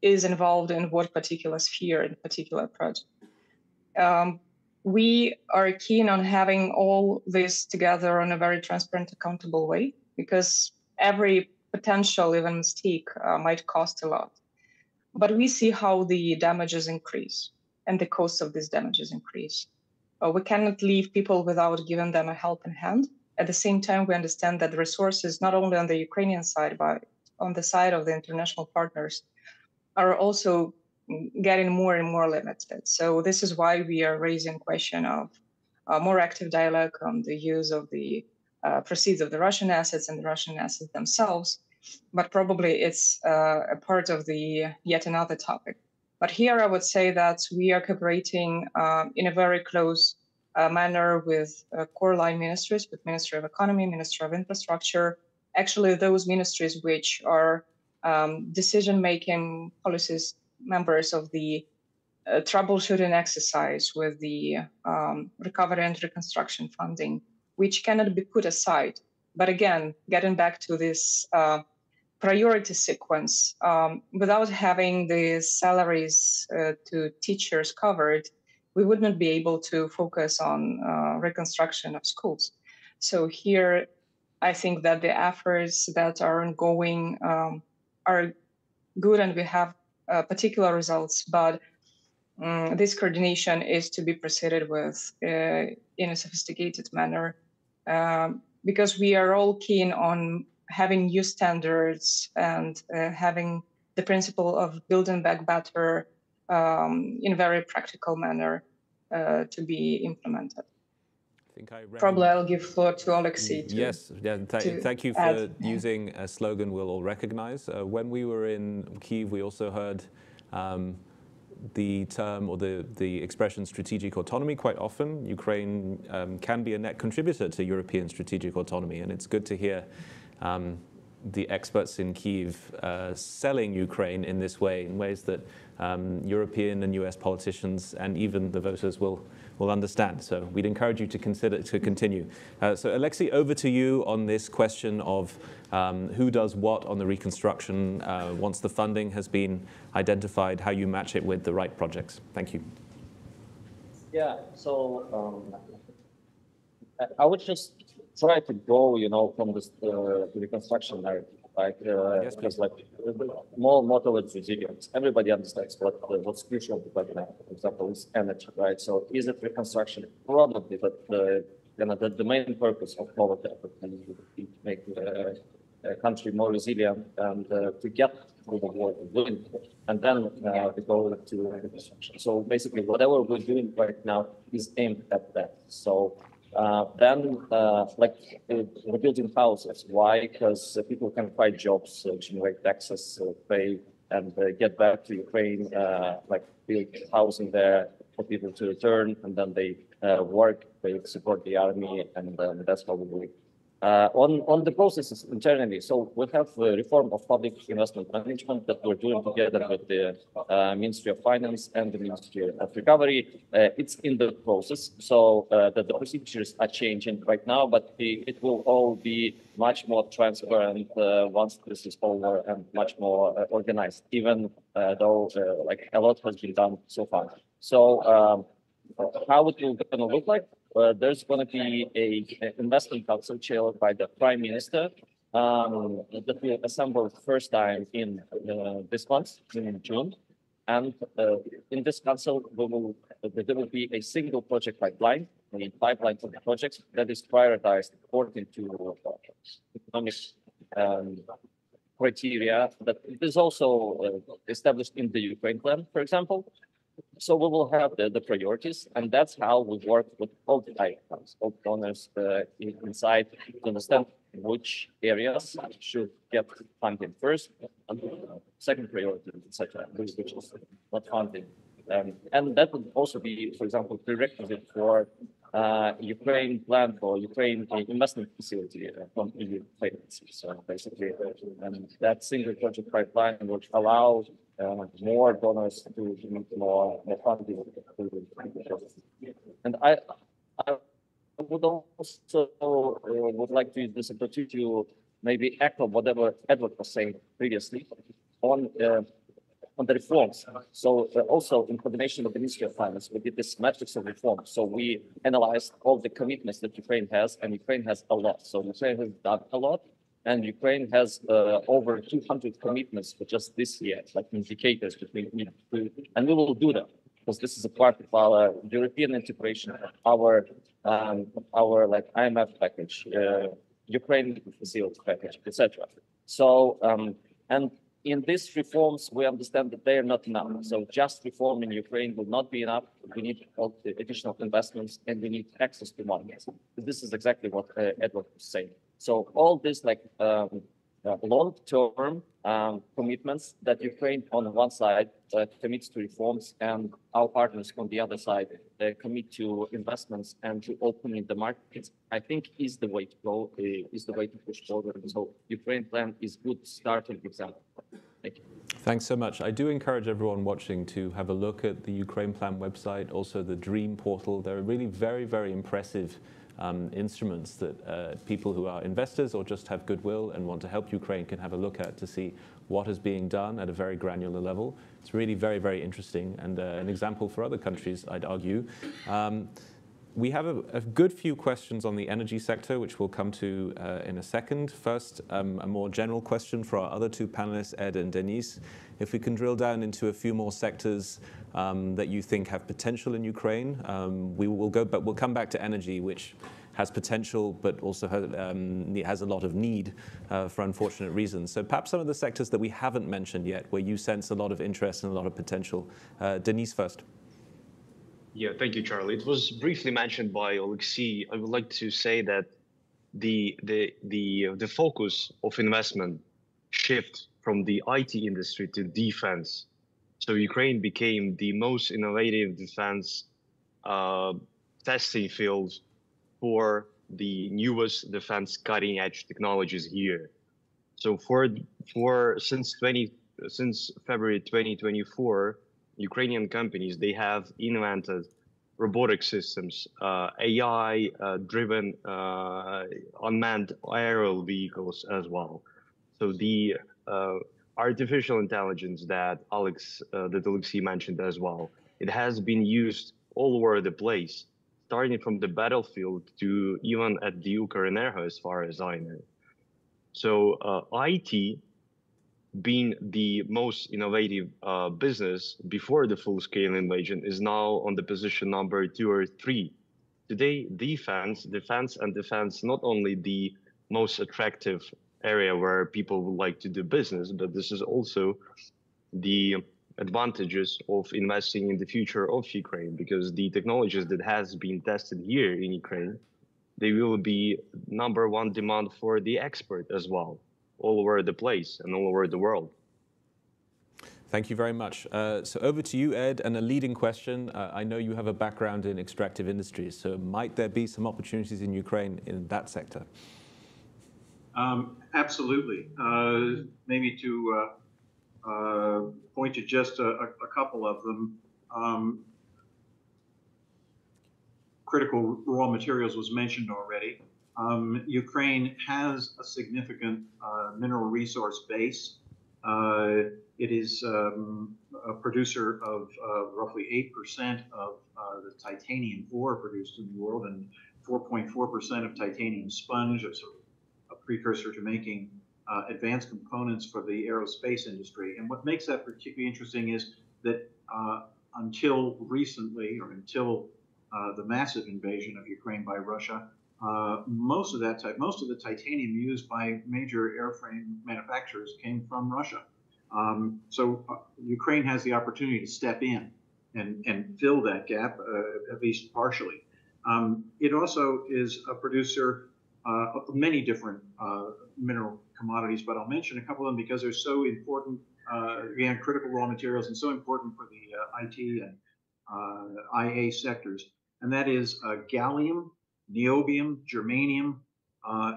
is involved in what particular sphere in particular project. We are keen on having all this together in a very transparent, accountable way, because every potential even mistake might cost a lot. But we see how the damages increase and the cost of these damages increase. We cannot leave people without giving them a helping hand. At the same time, we understand that the resources, not only on the Ukrainian side, but on the side of the international partners are also getting more and more limited. So this is why we are raising question of more active dialogue on the use of the proceeds of the Russian assets and the Russian assets themselves. But probably it's a part of the yet another topic. But here I would say that we are cooperating in a very close manner with core line ministries, with Ministry of Economy, Ministry of Infrastructure, actually those ministries which are decision-making policies members of the troubleshooting exercise with the recovery and reconstruction funding, which cannot be put aside. But again, getting back to this priority sequence, without having the salaries to teachers covered, we would not be able to focus on reconstruction of schools. So here, I think that the efforts that are ongoing are good and we have particular results, but this coordination is to be proceeded with in a sophisticated manner because we are all keen on having new standards and having the principle of building back better in a very practical manner to be implemented. Probably I'll give floor to Alexei. Yes, thank you for using a slogan we'll all recognize. When we were in Kyiv, we also heard the term or the expression strategic autonomy quite often. Ukraine can be a net contributor to European strategic autonomy, and it's good to hear the experts in Kyiv selling Ukraine in this way, in ways that European and US politicians and even the voters will understand. So we'd encourage you to consider to continue. So Alexei, over to you on this question of who does what on the reconstruction once the funding has been identified, how you match it with the right projects. Thank you. Yeah, so I would just try to go, from this reconstruction narrative, right? Yes, because more towards resilience. Everybody understands what's crucial right now. For example, is energy, right? So is it reconstruction? Probably, but the main purpose of all of that is to make a country more resilient and to get through the war, and then we go to reconstruction. So basically, whatever we're doing right now is aimed at that. So then rebuilding houses. Why? Because people can find jobs, generate taxes, pay, and get back to Ukraine, build housing there for people to return, and then they work, they support the army, and that's how we do it. On the processes internally, so we have a reform of public investment management that we're doing together with the Ministry of Finance and the Ministry of Recovery. It's in the process, so the procedures are changing right now, but it will all be much more transparent once this is over and much more organized, even though a lot has been done so far. So how it will gonna look like? There's going to be an investment council chaired by the Prime Minister that will assemble first time in this month, in June. And in this council, there will be a single project pipeline, a pipeline of the projects that is prioritized according to economic criteria that is also established in the Ukraine plan, for example. So we will have the priorities, and that's how we work with all the items, all donors inside to understand which areas should get funding first, and second priority, etc., which is not funding. And that would also be, for example, prerequisite for Ukraine plan for Ukraine investment facility from EU agencies. So basically, that single project pipeline would allow more donors to meet more funding. And I would also would like to use this opportunity to maybe echo whatever Edward was saying previously on the reforms. So also in coordination with the Ministry of Finance, we did this matrix of reform. So we analyzed all the commitments that Ukraine has, and Ukraine has a lot. So Ukraine has done a lot, and Ukraine has over 200 commitments for just this year, like indicators between each two. And we will do that because this is a part of our European integration, our IMF package, Ukraine facility package, etc. So And in these reforms, we understand that they are not enough. So just reforming Ukraine will not be enough. We need all the additional investments, and we need access to markets. This is exactly what Edward was saying. So all this long-term commitments that Ukraine on one side commits to reforms, and our partners on the other side commit to investments and to opening the markets, I think is the way to go, is the way to push forward. So Ukraine plan is good starting example. Thank you. Thanks so much. I do encourage everyone watching to have a look at the Ukraine Plan website, also the DREAM portal. There are really very, very impressive instruments that people who are investors or just have goodwill and want to help Ukraine can have a look at to see what is being done at a very granular level. It's really very, very interesting and an example for other countries, I'd argue. We have a good few questions on the energy sector, which we'll come to in a second. First, a more general question for our other two panelists, Ed and Denise. If we can drill down into a few more sectors that you think have potential in Ukraine, but we'll come back to energy, which has potential, but also has a lot of need for unfortunate reasons. So perhaps some of the sectors that we haven't mentioned yet, where you sense a lot of interest and a lot of potential. Denise first. Yeah, thank you, Charlie. It was briefly mentioned by Alexei. I would like to say that the focus of investment shift from the IT industry to defense. So Ukraine became the most innovative defense testing field for the newest defense cutting-edge technologies here. So since February 2024. Ukrainian companies, they have invented robotic systems, AI-driven unmanned aerial vehicles as well. So the artificial intelligence that Alexei mentioned as well, it has been used all over the place, starting from the battlefield to even at the Ukrenergo, as far as I know. So IT, being the most innovative business before the full-scale invasion, is now on the position number 2 or 3. Today, defense not only the most attractive area where people would like to do business, but this is also the advantages of investing in the future of Ukraine, because the technologies that has been tested here in Ukraine, they will be #1 demand for the export as well, all over the place and all over the world. Thank you very much. So over to you, Ed, and a leading question. I know you have a background in extractive industries, so might there be some opportunities in Ukraine in that sector? Absolutely. Maybe to point to just a couple of them. Critical raw materials was mentioned already. Ukraine has a significant mineral resource base. It is a producer of roughly 8% of the titanium ore produced in the world, and 4.4% of titanium sponge, a precursor to making advanced components for the aerospace industry. And what makes that particularly interesting is that until recently, or until the massive invasion of Ukraine by Russia, most of the titanium used by major airframe manufacturers came from Russia. So Ukraine has the opportunity to step in and fill that gap, at least partially. It also is a producer of many different mineral commodities, but I'll mention a couple of them because they're so important, again, critical raw materials, and so important for the IT and IA sectors. And that is gallium, niobium, germanium,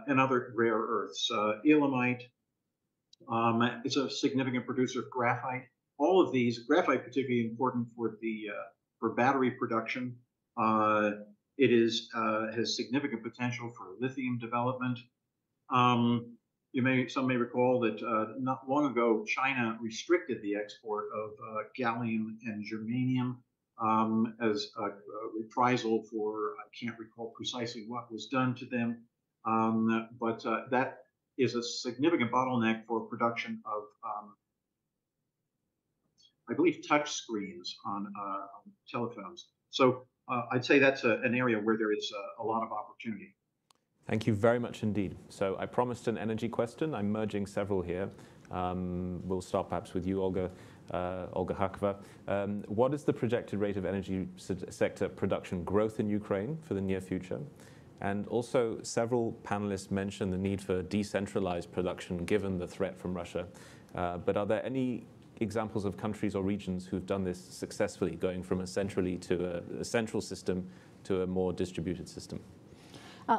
and other rare earths. Ilmenite is a significant producer of graphite. All of these, graphite particularly important for battery production. It has significant potential for lithium development. Some may recall that not long ago, China restricted the export of gallium and germanium as a reprisal for, I can't recall precisely what was done to them, but that is a significant bottleneck for production of, I believe, touch screens on telephones. So I'd say that's an area where there is a lot of opportunity. Thank you very much indeed. So I promised an energy question. I'm merging several here. We'll start perhaps with you, Olga Zikova. What is the projected rate of energy sector production growth in Ukraine for the near future? And also, several panelists mentioned the need for decentralized production given the threat from Russia. But are there any examples of countries or regions who've done this successfully, going from a central system to a more distributed system?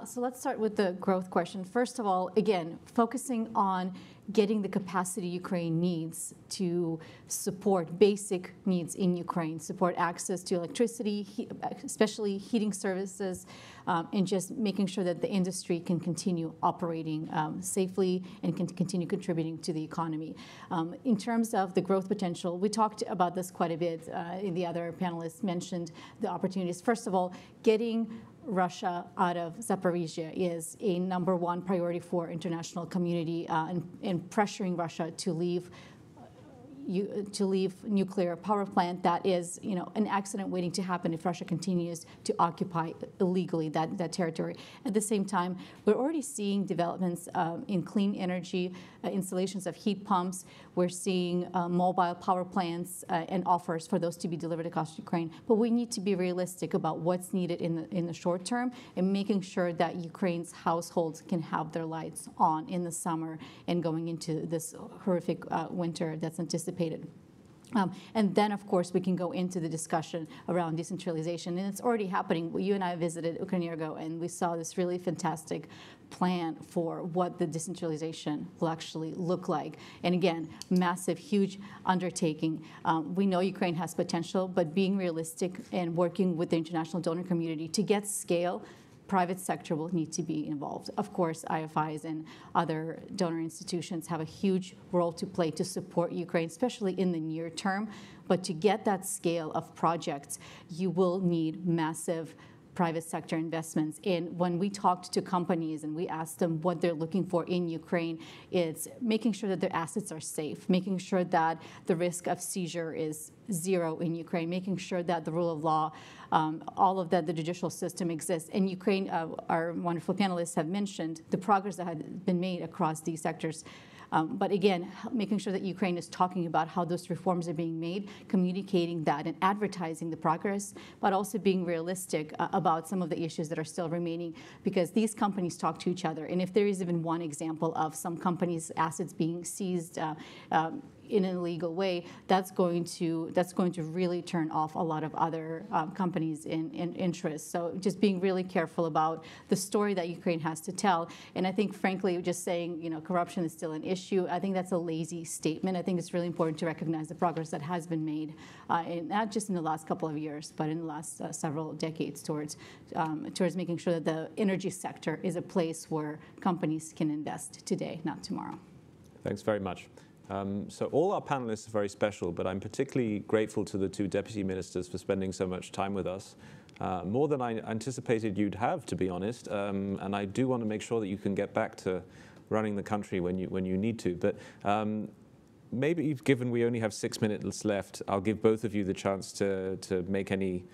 So let's start with the growth question. First of all, again, focusing on getting the capacity Ukraine needs to support basic needs in Ukraine, support access to electricity, especially heating services, and just making sure that the industry can continue operating safely and can continue contributing to the economy. In terms of the growth potential, we talked about this quite a bit. The other panelists mentioned the opportunities. First of all, getting Russia out of Zaporizhia is a #1 priority for international community, and pressuring Russia to leave nuclear power plant that is, an accident waiting to happen if Russia continues to occupy illegally that territory. At the same time, we're already seeing developments in clean energy, installations of heat pumps. We're seeing mobile power plants and offers for those to be delivered across Ukraine. But we need to be realistic about what's needed in the short term and making sure that Ukraine's households can have their lights on in the summer and going into this horrific winter that's anticipated. And then, of course, we can go into the discussion around decentralization. And it's already happening. You and I visited Ukrenergo, and we saw this really fantastic plan for what the decentralization will actually look like. And again, massive, huge undertaking. We know Ukraine has potential, but being realistic and working with the international donor community to get scale, private sector will need to be involved. Of course, IFIs and other donor institutions have a huge role to play to support Ukraine, especially in the near term. But to get that scale of projects, you will need massive private sector investments. And when we talked to companies and we asked them what they're looking for in Ukraine, it's making sure that their assets are safe, making sure that the risk of seizure is zero in Ukraine, making sure that the rule of law, all of that, the judicial system exists. And Ukraine, our wonderful panelists have mentioned the progress that has been made across these sectors. But again, making sure that Ukraine is talking about how those reforms are being made, communicating that and advertising the progress, but also being realistic about some of the issues that are still remaining, because these companies talk to each other. And if there is even one example of some companies' assets being seized in an illegal way, that's going to really turn off a lot of other companies in interest. So just being really careful about the story that Ukraine has to tell. And I think, frankly, just saying, corruption is still an issue, I think that's a lazy statement. I think it's really important to recognize the progress that has been made, not just in the last couple of years, but in the last several decades towards making sure that the energy sector is a place where companies can invest today, not tomorrow. Thanks very much. So all our panelists are very special, but I'm particularly grateful to the two deputy ministers for spending so much time with us, more than I anticipated you'd have, to be honest. And I do want to make sure that you can get back to running the country when you need to. But maybe, given we only have 6 minutes left, I'll give both of you the chance to make any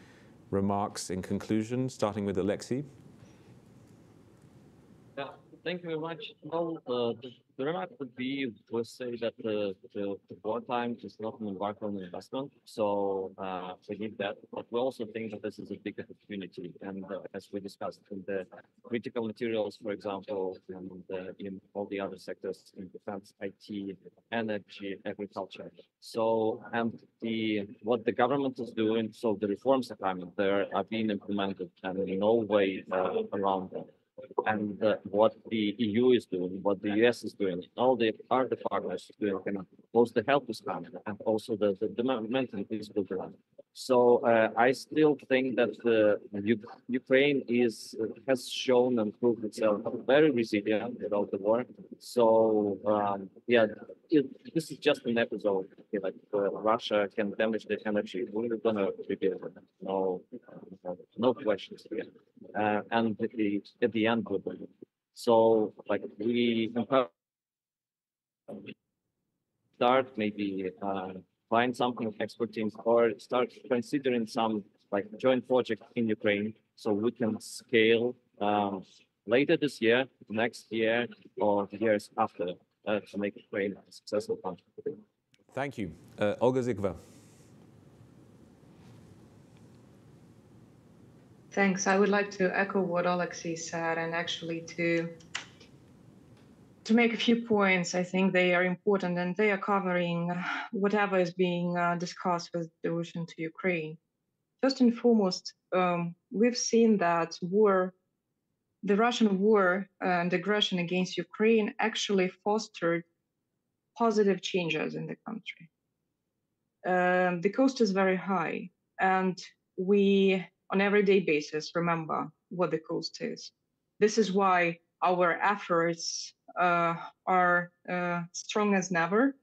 remarks in conclusion, starting with Alexei. Thank you very much. Well, the remark would be, we'll say that the wartime is not an environmental investment, so we need that. But we also think that this is a big opportunity, and as we discussed in the critical materials, for example, and in all the other sectors, in defense, IT, energy, agriculture. So, and what the government is doing, so the reforms are coming, they are being implemented, and no way around them. And what the EU is doing, what the US is doing, all the other partners doing, both the help is coming and also the momentum is built around. So I still think that Ukraine has shown and proved itself very resilient without the war. So yeah, this is just an episode. Like Russia can damage the energy, we're gonna rebuild it. No questions here. And at the end, we'll do it. So like we start maybe find something expertise or start considering some like joint project in Ukraine so we can scale later this year, next year, or years after. to make Ukraine a successful country. Thank you. Olga Zikova. Thanks. I would like to echo what Alexei said, and actually to make a few points. I think they are important, and they are covering whatever is being discussed with devotion to Ukraine. First and foremost, we've seen that the Russian war and aggression against Ukraine actually fostered positive changes in the country. The cost is very high, and we, on everyday basis, remember what the cost is. This is why our efforts are strong as never,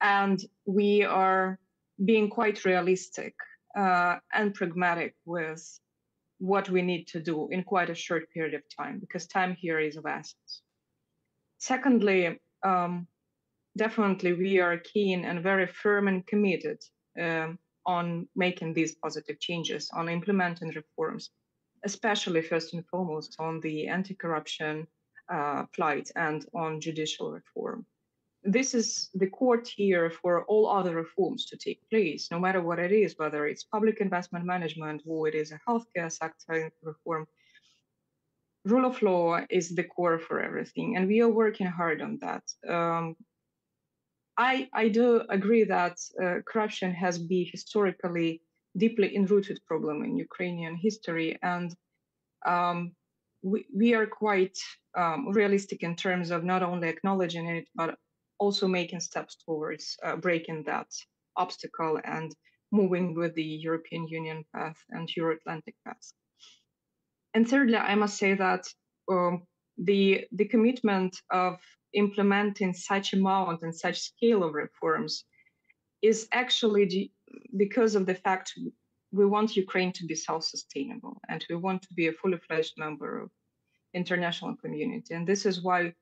and we are being quite realistic and pragmatic with what we need to do in quite a short period of time, because time here is of essence. Secondly, definitely we are keen and very firm and committed on making these positive changes, on implementing reforms, especially first and foremost on the anti-corruption plight and on judicial reform. This is the core tier for all other reforms to take place, no matter what it is, whether it's public investment management or it is a healthcare sector reform. Rule of law is the core for everything, and we are working hard on that. I do agree that corruption has been historically deeply enrooted problem in Ukrainian history, and we are quite realistic in terms of not only acknowledging it, but also making steps towards breaking that obstacle and moving with the European Union path and Euro-Atlantic path. And thirdly, I must say that the commitment of implementing such amount and such scale of reforms is actually because of the fact we want Ukraine to be self-sustainable, and we want to be a fully fledged member of international community. And this is why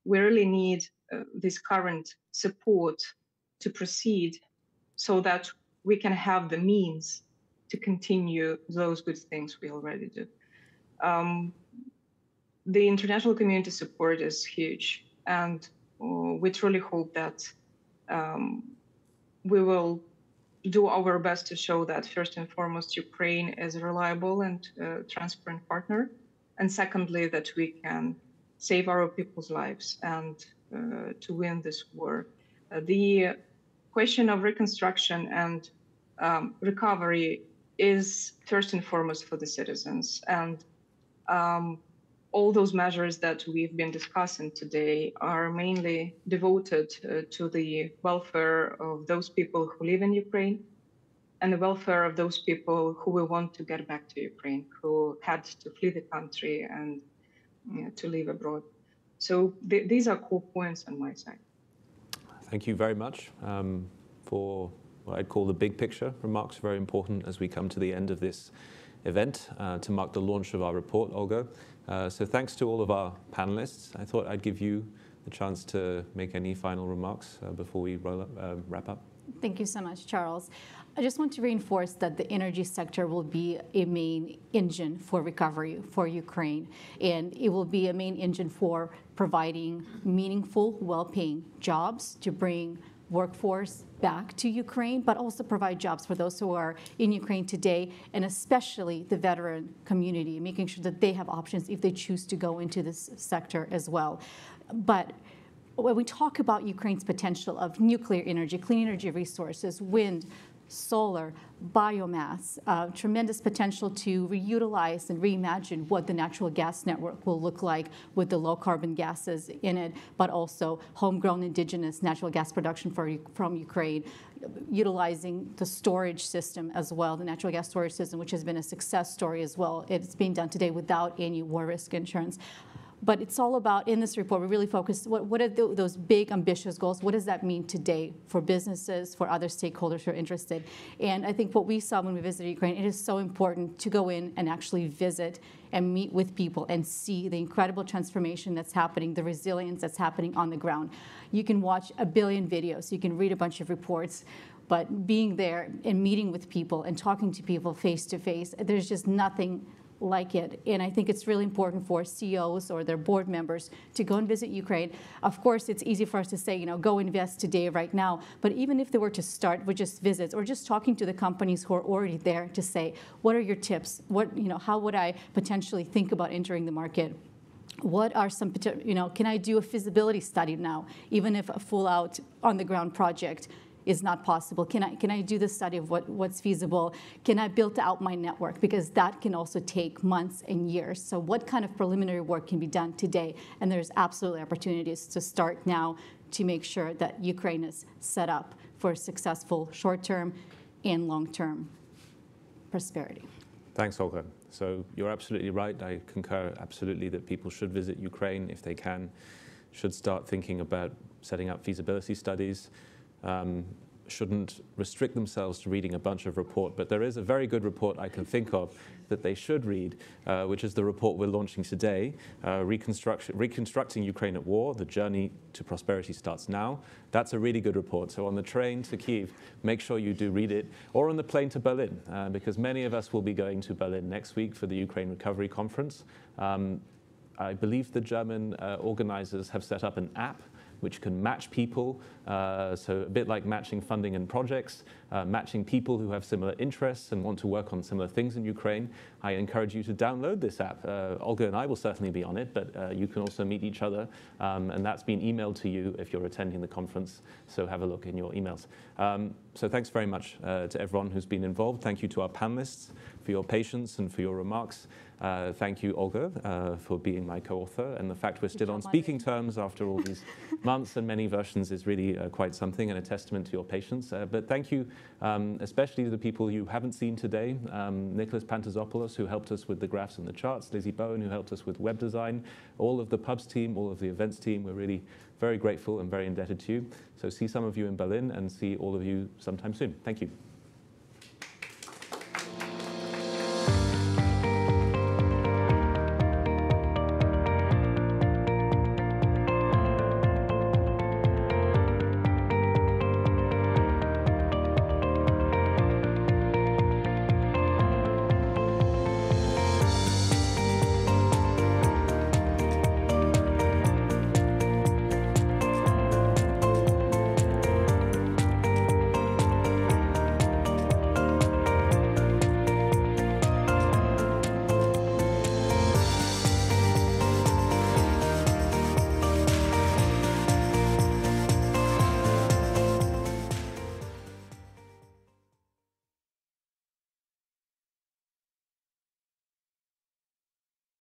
we really need this current support to proceed so that we can have the means to continue those good things we already do. The international community support is huge, and we truly hope that we will do our best to show that first and foremost Ukraine is a reliable and transparent partner, and secondly that we can save our people's lives and to win this war. The question of reconstruction and recovery is first and foremost for the citizens, and all those measures that we've been discussing today are mainly devoted to the welfare of those people who live in Ukraine and the welfare of those people who will want to get back to Ukraine, who had to flee the country and to live abroad. So these are core points on my side. Thank you very much for what I'd call the big picture remarks, very important as we come to the end of this event to mark the launch of our report, Olga. So thanks to all of our panelists. I thought I'd give you the chance to make any final remarks before we wrap up. Thank you so much, Charles. I just want to reinforce that the energy sector will be a main engine for recovery for Ukraine, and it will be a main engine for providing meaningful, well-paying jobs to bring workforce back to Ukraine, but also provide jobs for those who are in Ukraine today, and especially the veteran community, making sure that they have options if they choose to go into this sector as well. But when we talk about Ukraine's potential of nuclear energy, clean energy resources, wind, solar, biomass, tremendous potential to reutilize and reimagine what the natural gas network will look like with the low carbon gases in it, but also homegrown indigenous natural gas production from Ukraine, utilizing the storage system as well, the natural gas storage system, which has been a success story as well. It's being done today without any war risk insurance. But it's all about, in this report, we really focused, what are those big, ambitious goals? What does that mean today for businesses, for other stakeholders who are interested? And I think what we saw when we visited Ukraine, it is so important to go in and actually visit and meet with people and see the incredible transformation that's happening, the resilience that's happening on the ground. You can watch a billion videos, you can read a bunch of reports, but being there and meeting with people and talking to people face to face, there's just nothing like it. And I think it's really important for CEOs or their board members to go and visit Ukraine. Of course, it's easy for us to say, go invest today, right now. But even if they were to start with just visits or just talking to the companies who are already there to say, what are your tips? How would I potentially think about entering the market? What are some, can I do a feasibility study now, even if a full-out on-the-ground project is not possible? Can I do the study of what's feasible? Can I build out my network? Because that can also take months and years. So what kind of preliminary work can be done today? And there's absolutely opportunities to start now to make sure that Ukraine is set up for successful short-term and long-term prosperity. Thanks, Olga. So you're absolutely right. I concur absolutely that people should visit Ukraine if they can, should start thinking about setting up feasibility studies, shouldn't restrict themselves to reading a bunch of reports. But there is a very good report I can think of that they should read, which is the report we're launching today, Reconstructing Ukraine at War, The Journey to Prosperity Starts Now. That's a really good report. So on the train to Kyiv, make sure you do read it, or on the plane to Berlin, because many of us will be going to Berlin next week for the Ukraine Recovery Conference. I believe the German organizers have set up an app which can match people, so a bit like matching funding and projects, matching people who have similar interests and want to work on similar things in Ukraine. I encourage you to download this app. Olga and I will certainly be on it, but you can also meet each other, and that's been emailed to you if you're attending the conference, so have a look in your emails. So thanks very much to everyone who's been involved. Thank you to our panelists for your patience and for your remarks. Thank you, Olga, for being my co-author, and the fact we're still on speaking terms after all these months and many versions is really quite something and a testament to your patience. But thank you especially to the people you haven't seen today, Nicholas Pantazopoulos, who helped us with the graphs and the charts, Lizzie Bowen, who helped us with web design, all of the pubs team, all of the events team. We're really very grateful and very indebted to you. So see some of you in Berlin and see all of you sometime soon. Thank you.